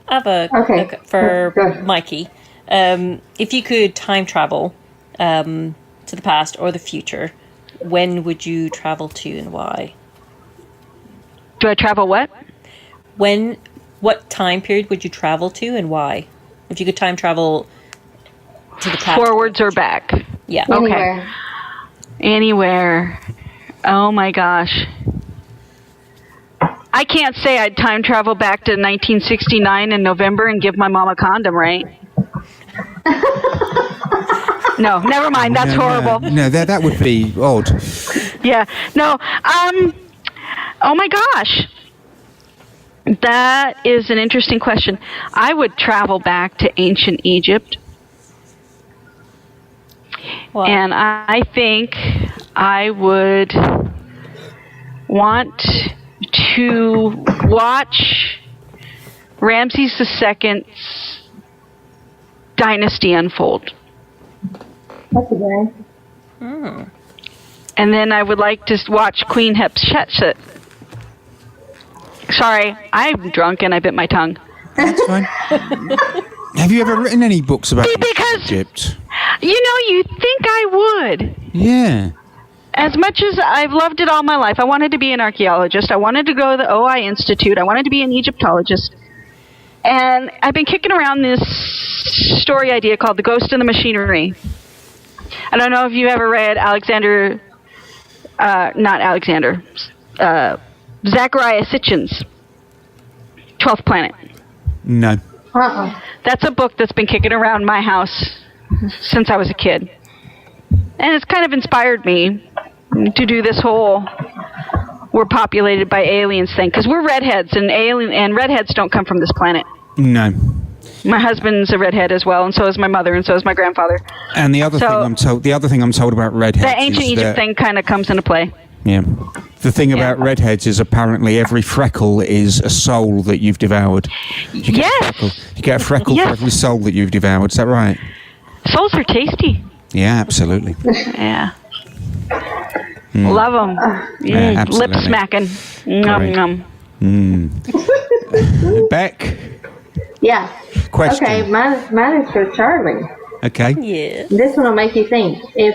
I have for Mikey. If you could time travel to the past or the future, when would you travel to and why? Do I travel what? What time period would you travel to and why? If you could time travel to the past. Forwards or back? Yeah. Okay. Anywhere. Oh my gosh. I can't say I'd time travel back to 1969 in November and give my mom a condom, right? No, never mind. That's horrible. No, that would be odd. Yeah. No. Oh my gosh. That is an interesting question. I would travel back to ancient Egypt. Wow. And I think I would want to watch Ramses II's dynasty unfold. That's a good. And then I would like to watch Queen Hatshepsut. Sorry, I'm drunk and I bit my tongue. That's fine. Have you ever written any books about Because- Egypt? You think I would. Yeah. As much as I've loved it all my life, I wanted to be an archaeologist. I wanted to go to the OI Institute. I wanted to be an Egyptologist. And I've been kicking around this story idea called The Ghost in the Machinery. I don't know if you've ever read Zachariah Sitchin's 12th Planet. No. That's a book that's been kicking around my house since I was a kid. And it's kind of inspired me to do this whole we're populated by aliens thing. Because we're redheads, and redheads don't come from this planet. No. My husband's a redhead as well, and so is my mother, and so is my grandfather. And the other thing I'm told about redheads. The ancient is Egypt that, thing kind of comes into play. Yeah. The thing about redheads is apparently every freckle is a soul that you've devoured. You get a freckle for every soul that you've devoured. Is that right? Souls are tasty. Yeah, absolutely. Yeah. Love them. Yeah, Lip absolutely. smacking. Nom, nom. Beck, Yeah. question. Okay, mine is for Charlie. Okay. Yeah. This one will make you think. If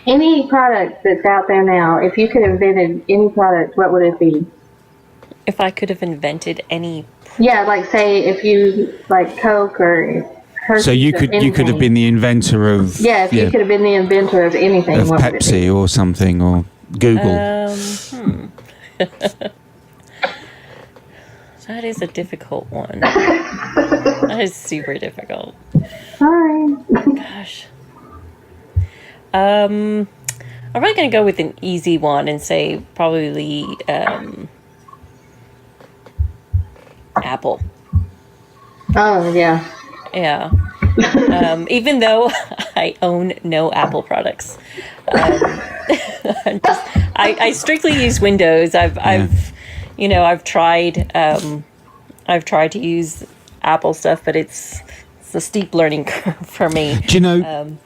any product that's out there now, if you could have invented any product, what would it be? If I could have invented any. Yeah, like say if you like Coke or Hershey's. So you or could have anything. been the inventor of Yeah, if you could have been the inventor of anything, of what would it be? Pepsi or something or Google. That is a difficult one. That is super difficult. Sorry. Gosh. I'm probably gonna go with an easy one and say probably Apple. Oh yeah. Yeah. Even though I own no Apple products, I strictly use Windows. I've tried to use Apple stuff, but it's a steep learning curve for me. Do you know?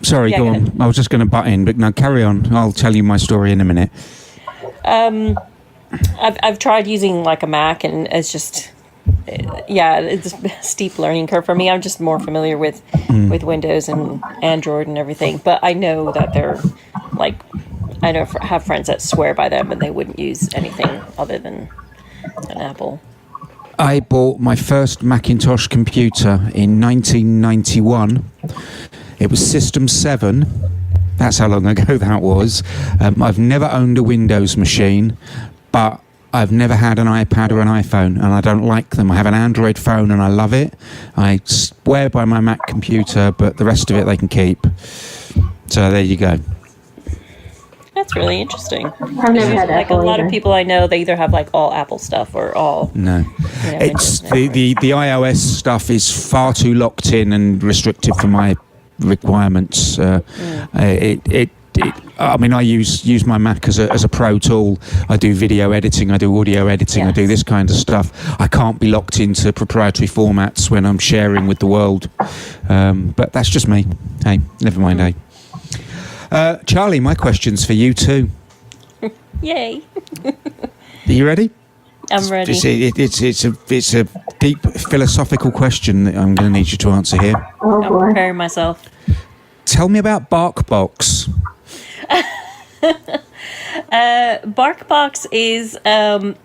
Sorry, yeah, go go on. ahead. I was just going to butt in, but no, carry on. I'll tell you my story in a minute. I've tried using like a Mac, and it's just it's a steep learning curve for me. I'm just more familiar with Windows and Android and everything. But I know that they're like, have friends that swear by them, and they wouldn't use anything other than an Apple. I bought my first Macintosh computer in 1991. It was System 7. That's how long ago that was. I've never owned a Windows machine, but I've never had an iPad or an iPhone, and I don't like them. I have an Android phone, and I love it. I swear by my Mac computer, but the rest of it they can keep. So there you go. That's really interesting. I've never had Like a Apple lot either. of people I know, they either have like all Apple stuff or all. No. It's the iOS stuff is far too locked in and restrictive for my requirements. I mean, I use my Mac as a pro tool. I do video editing, I do audio editing, I do this kind of stuff. I can't be locked into proprietary formats when I'm sharing with the world. But that's just me. Hey, never mind, hey. Charlie, my question's for you too. Yay! Are you ready? I'm ready. It's a deep philosophical question that I'm going to need you to answer here. Oh I'm boy. preparing myself. Tell me about BarkBox. BarkBox is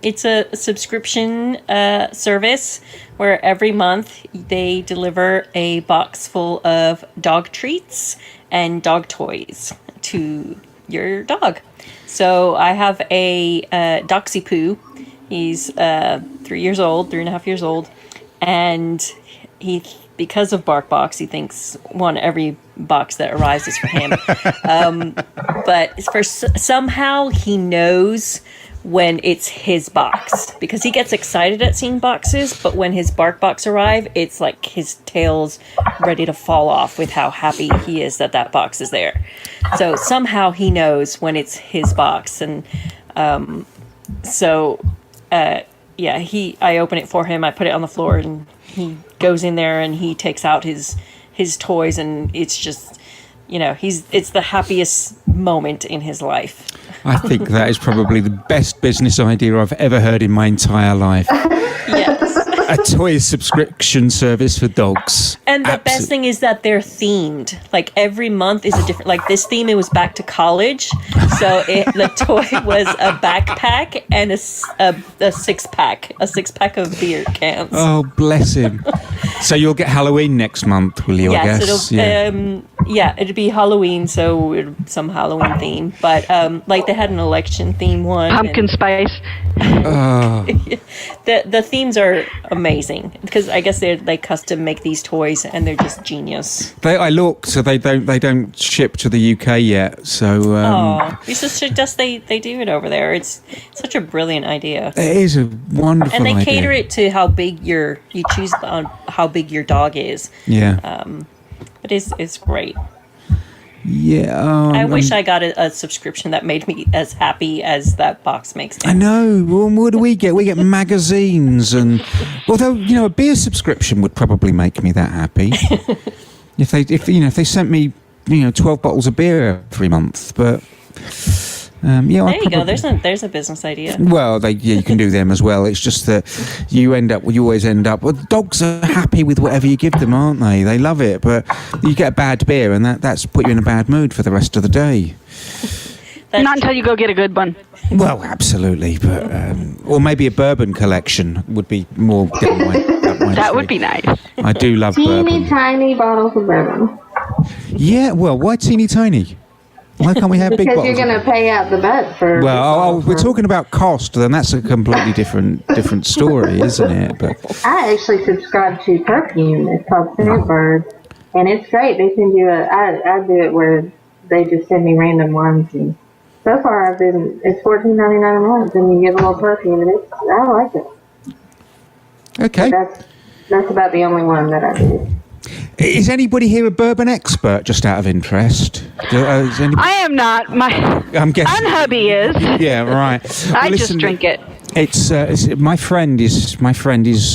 it's a subscription service where every month they deliver a box full of dog treats and dog toys to your dog. So I have a Doxy Poo. He's 3.5 years old, and he because of BarkBox, he thinks every box that arrives is for him. But somehow he knows when it's his box, because he gets excited at seeing boxes, but when his BarkBox arrive, it's like his tail's ready to fall off with how happy he is that box is there. So somehow he knows when it's his box, and I open it for him, I put it on the floor, and he goes in there and he takes out his toys, and it's just, it's the happiest moment in his life. I think that is probably the best business idea I've ever heard in my entire life. Yes. A toy subscription service for dogs. And the best thing is that they're themed. Like every month is a different. Like this theme, it was back to college, so the toy was a backpack and a 6-pack of beer cans. Oh, bless him! So you'll get Halloween next month, will you? Yes, I guess. It'll be Halloween, so some Halloween theme. But like they had an election theme one. Pumpkin spice. The themes are amazing, because I guess they custom make these toys, and they're just genius. I looked, so they don't ship to the UK yet. So you should suggest they do it over there. It's such a brilliant idea. it is a wonderful And they idea. cater it to how big you choose on how big your dog is. Yeah. But it's great. Yeah. I wish I got a subscription that made me as happy as that box makes me. I know. Well, what do we get? We get magazines, and although a beer subscription would probably make me that happy if they sent me 12 bottles of beer every month. But There you go. There's a business idea. Well, you can do them as well. It's just that you always end up. Well, dogs are happy with whatever you give them, aren't they? They love it, but you get a bad beer, and that's put you in a bad mood for the rest of the day. Not until you go get a good one. Well, absolutely, but or maybe a bourbon collection would be more. That would be nice. I do love Teeny bourbon. tiny bottles of bourbon. Yeah, well, why teeny tiny? Why can't we have big Because bottles? you're going to pay out the butt for. Well, we're talking about cost, then that's a completely different story, isn't it? But I actually subscribe to perfume. It's called Scentbird, and it's great. They send you I do it where they just send me random ones, and so far it's $14.99 a month, and you get a little perfume, and I like it. okay. That's about the only one that I do. Is anybody here a bourbon expert? Just out of interest, is anybody? I am not. I'm guessing. Unhubby is. Yeah, right. I Well, just listen, drink it. It's my friend is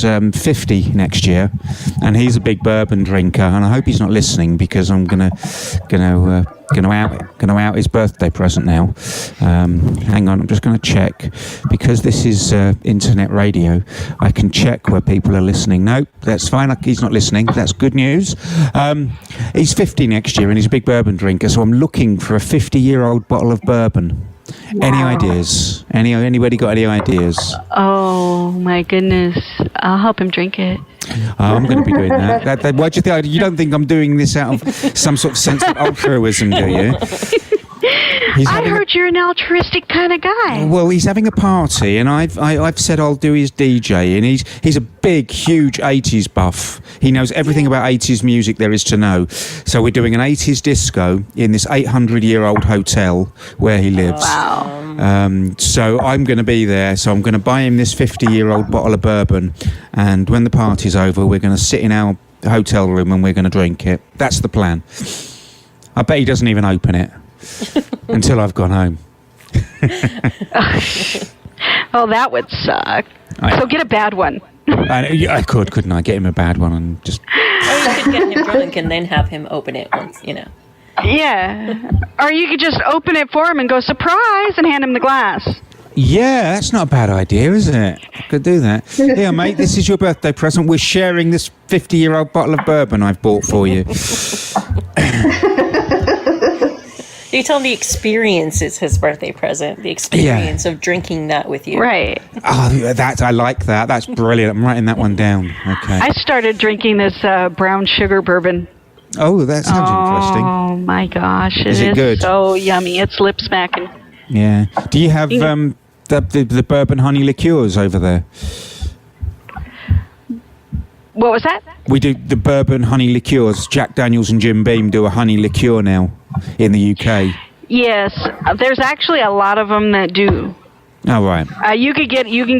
50 next year, and he's a big bourbon drinker. And I hope he's not listening, because I'm gonna out his birthday present now. Hang on, I'm just gonna check, because this is internet radio. I can check where people are listening. Nope, that's fine. He's not listening. That's good news. He's 50 next year, and he's a big bourbon drinker. So I'm looking for a 50-year-old bottle of bourbon. Any ideas? Anybody got any ideas? Oh my goodness! I'll help him drink it. I'm going to be doing that. Why do you think? You don't think I'm doing this out of some sort of sense of altruism, do you? I heard you're an altruistic kind of guy. Well, he's having a party, and I've said I'll do his DJ, and he's a big, huge 80s buff. He knows everything about 80s music there is to know. So we're doing an 80s disco in this 800-year-old hotel where he lives. Wow. So I'm going to be there. So I'm going to buy him this 50-year-old bottle of bourbon, and when the party's over, we're going to sit in our hotel room and we're going to drink it. That's the plan. I bet he doesn't even open it until I've gone home. Oh, that would suck. So get a bad one. I couldn't I? Get him a bad one and just... Or you could get him drunk and then have him open it once, Yeah. Or you could just open it for him and go, surprise, and hand him the glass. Yeah, that's not a bad idea, is it? I could do that. Here, mate, this is your birthday present. We're sharing this 50-year-old bottle of bourbon I've bought for you. You tell him the experience is his birthday present. The experience of drinking that with you. Right. Oh, I like that. That's brilliant. I'm writing that one down. Okay. I started drinking this brown sugar bourbon. Oh, that sounds interesting. Oh my gosh. Is it good? So yummy. It's lip smacking. Yeah. Do you have the bourbon honey liqueurs over there? What was that? We do the bourbon honey liqueurs. Jack Daniels and Jim Beam do a honey liqueur now in the UK. Yes, there's actually a lot of them that do. Oh, right. You can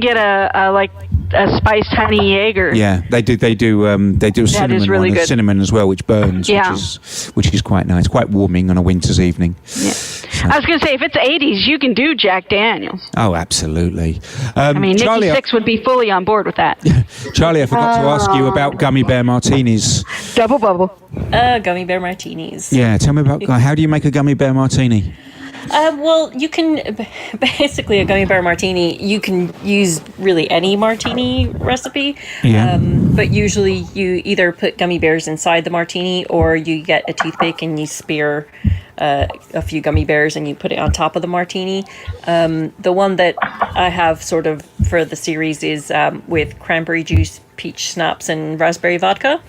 get a spiced honey Jaeger. Yeah, they do a cinnamon really one, good. cinnamon as well, which burns, Yeah. which is quite nice, quite warming on a winter's evening. Yeah. I was going to say, if it's 80s, you can do Jack Daniels. Oh, absolutely. I mean, Charlie, Nikki Sixx would be fully on board with that. Charlie, I forgot to ask you about gummy bear martinis. Double bubble. Gummy bear martinis. Yeah, tell me about how do you make a gummy bear martini? Well, you can basically a gummy bear martini. You can use really any martini recipe. Yeah. But usually you either put gummy bears inside the martini, or you get a toothpick and you spear a few gummy bears and you put it on top of the martini. The one that I have sort of for the series is with cranberry juice, peach schnapps, and raspberry vodka.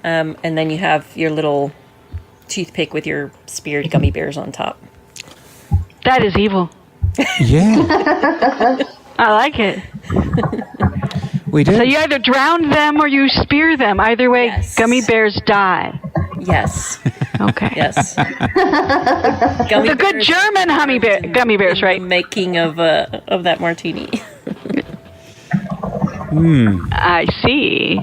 And then you have your little toothpick with your speared gummy bears on top. That is evil. Yeah, I like it. we do. So you either drown them or you spear them. Either way, Yes. gummy bears die. Yes. Okay. Yes. The good German gummy bears, right? Making of that martini. I see.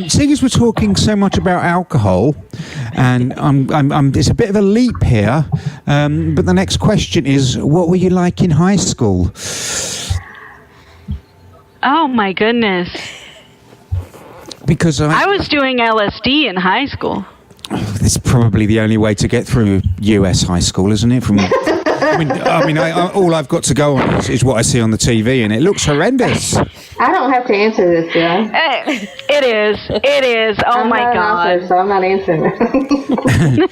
Seeing as we're talking so much about alcohol, and it's a bit of a leap here, but the next question is, what were you like in high school? Oh my goodness. Because I was doing LSD in high school. it's probably the only way to get through US high school, isn't it? From all I've got to go on is what I see on the TV, and it looks horrendous. I don't have to answer this, do I? It is. It is. Oh I'm my not an God. author, so I'm not answering it.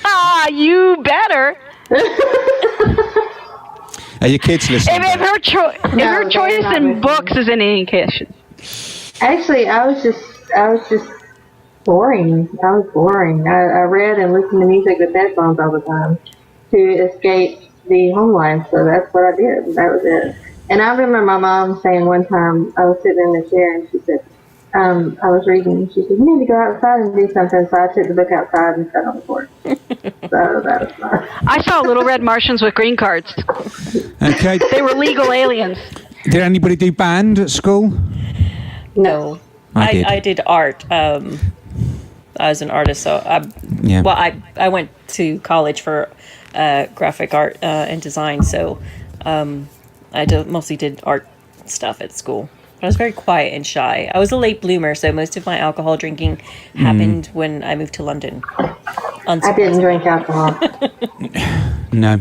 You better. Are your kids listening? If her choice not in listening. books is an indication. Actually, I was just boring. I was boring. I read and listened to music with headphones all the time to escape the home life. So that's what I did. That was it. And I remember my mom saying one time, I was sitting in the chair and she said, I was reading, and she said, you need to go outside and do something. So I took the book outside and sat on the porch. So that was fun. I saw Little Red Martians with green cards. Okay. They were legal aliens. Did anybody do band at school? No. I did. I did art. I was an artist, so I went to college for graphic art and design, so I mostly did art stuff at school. But I was very quiet and shy. I was a late bloomer, so most of my alcohol drinking happened when I moved to London. I didn't drink alcohol. No.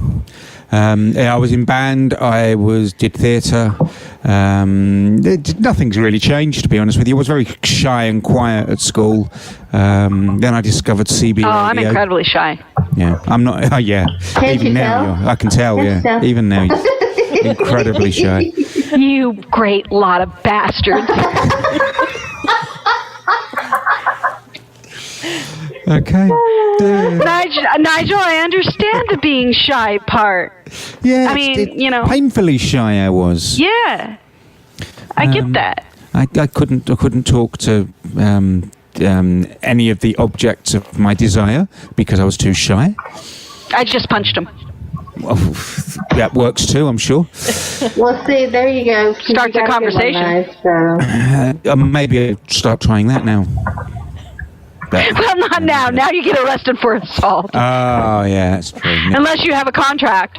I was in band. I did theatre. Nothing's really changed, to be honest with you. I was very shy and quiet at school. Then I discovered CB radio. I'm incredibly shy. Yeah, I'm not. Yeah, Can't even you now, tell? I can tell. Can't Yeah, you tell? even now, you're incredibly shy. You great lot of bastards. Okay. Nigel, I understand the being shy part. Yeah, I mean, painfully shy. I was. Yeah, I get that. I couldn't talk to any of the objects of my desire because I was too shy. I just punched him. Well, that works too, I'm sure. Well, see, there you go. Starts a You got conversation. good one, Nige, so. Maybe I'll start trying that now. But, Well, not now. Now you get arrested for assault. oh, yeah, that's true. Unless you have a contract.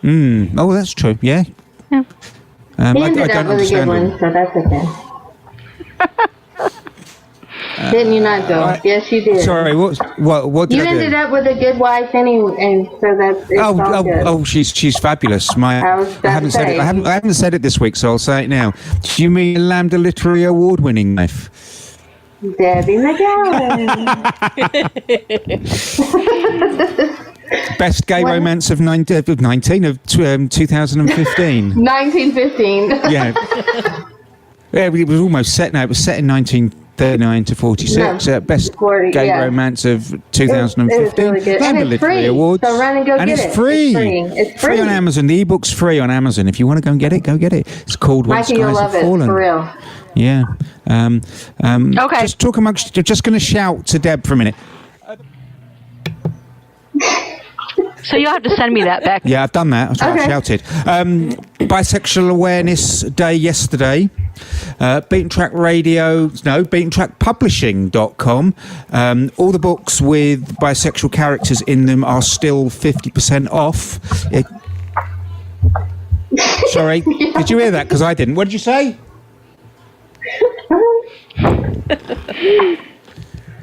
Oh, that's true. Yeah. Yeah. He I ended don't up with a good understand. one, so that's okay. Didn't you not, Joel? Yes, you did. Sorry, what did You I do? ended up with a good wife anyway, and so that's it's all good. She's fabulous. I was about I haven't to said say. it. I haven't said it this week, so I'll say it now. Do you mean Lambda Literary Award-winning wife? Debbie McGowan. Best gay What? romance of 2015. 1915. Yeah. Yeah, it was almost set now. It was set in 1939 to 46. No, Best 40, gay yeah. romance of It 2015. was really good. And Lambda it's Literary free, Awards. so run and go and get it's it. free. It's free on Amazon. The ebook's free on Amazon. If you want to go and get it, go get it. It's called When Mikey, you'll Skies love Have it, Fallen. for real. Yeah. Okay. Just talk amongst. You're just going to shout to Deb for a minute. So you'll have to send me that back. Yeah, I've done that. That's what I shouted. Bisexual Awareness Day yesterday. BeatenTrackPublishing.com. All the books with bisexual characters in them are still 50% off. Sorry, did you hear that? Because I didn't. What did you say?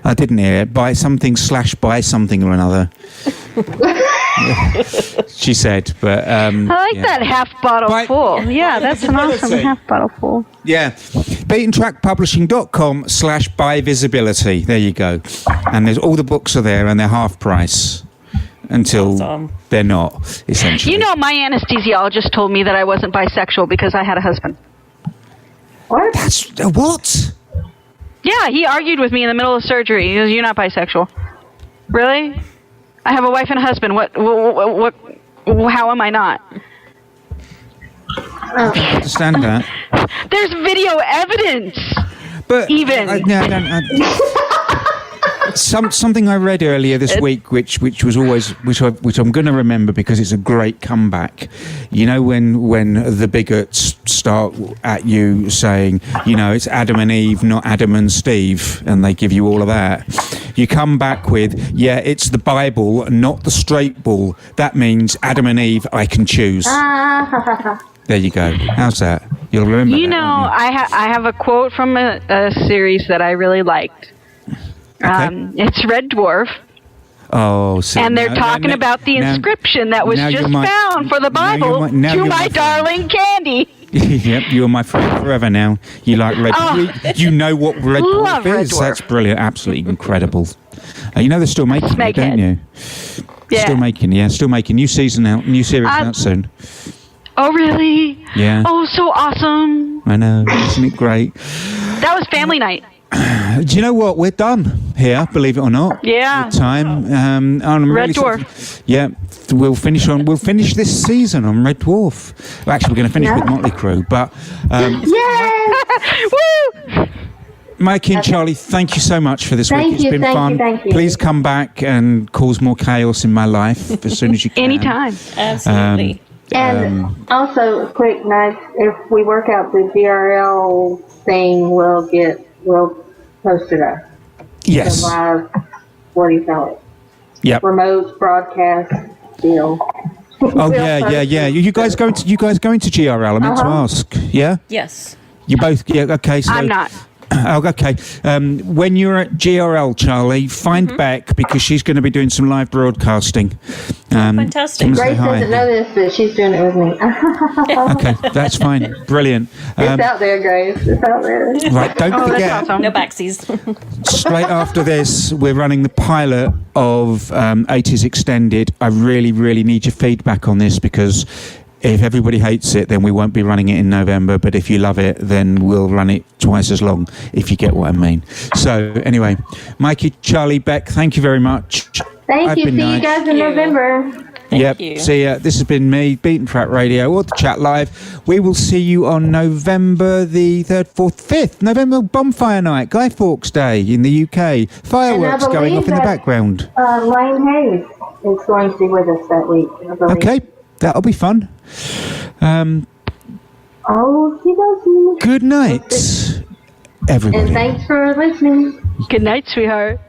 I didn't hear it. Buy something / buy something or another. She said, but I like that half bottle full. Yeah, that's an awesome half bottle full. Yeah, BeatenTrackPublishing.com / buy visibility. There you go. And there's all the books are there and they're half price until they're not, essentially. You know, my anesthesiologist told me that I wasn't bisexual because I had a husband. What? That's what? Yeah, he argued with me in the middle of surgery. He goes, "You're not bisexual." Really? I have a wife and a husband. What? How am I not? I don't understand that. There's video evidence. But even something I read earlier this week, which was always which I'm going to remember because it's a great comeback. You know, when the bigots start at you saying, you know, it's Adam and Eve, not Adam and Steve, and they give you all of that. You come back with, yeah, it's the Bible, not the straight bull. That means Adam and Eve, I can choose. There you go. How's that? You'll remember. You that, know, won't you? I have a quote from a series that I really liked. Okay. It's Red Dwarf. Oh, see, and they're talking about the inscription that was just found for the Bible to my darling Candy. Yep, you're my friend forever now. You like Red Dwarf. You know what Red Dwarf is? That's brilliant. Absolutely incredible. You know they're still making it, don't you? Yeah. Still making new season out, new series out soon. Oh, really? Yeah. Oh, so awesome. I know. Isn't it great? That was family night. Do you know what? We're done here, believe it or not. Yeah. Good time. Red Dwarf. Yeah. We'll finish this season on Red Dwarf. Well, actually, we're going to finish with Motley Crue, but Woo! Mikey and Charlie, thank you so much for this week. It's been fun. Thank you. Please come back and cause more chaos in my life as soon as you can. Anytime. Absolutely. And also, quick note: if we work out the GRL thing, we'll post it up. Yes. The live, what do you call it? Yep. Remote broadcast deal. Oh yeah. You guys going to GRL? I meant to ask. Yeah. Yes. You both? Yeah. Okay. So I'm not. Oh, okay. When you're at GRL, Charlie, find Beck because she's going to be doing some live broadcasting. Fantastic. come say Grace hi. doesn't know this, but she's doing it with me. Okay, that's fine. Brilliant. It's out there, Grace. It's out there. Right, don't forget. That's awesome. No backsies. Straight after this, we're running the pilot of 80s Extended. I really, really need your feedback on this because if everybody hates it, then we won't be running it in November. But if you love it, then we'll run it twice as long, if you get what I mean. So anyway, Mikey, Charlie, Beck, thank you very much. Thank you. been See nice. you guys in November. Yep. you. See ya. This has been me, Beaten Track Radio, or the Chat Live. We will see you on November the 3rd, 4th, 5th. November Bonfire Night, Guy Fawkes Day in the UK. Fireworks going off in the background. Lane Hayes is going to be with us that week. I believe. Okay, that'll be fun. Oh, she does. Good night, And everybody. thanks for listening. Good night, sweetheart.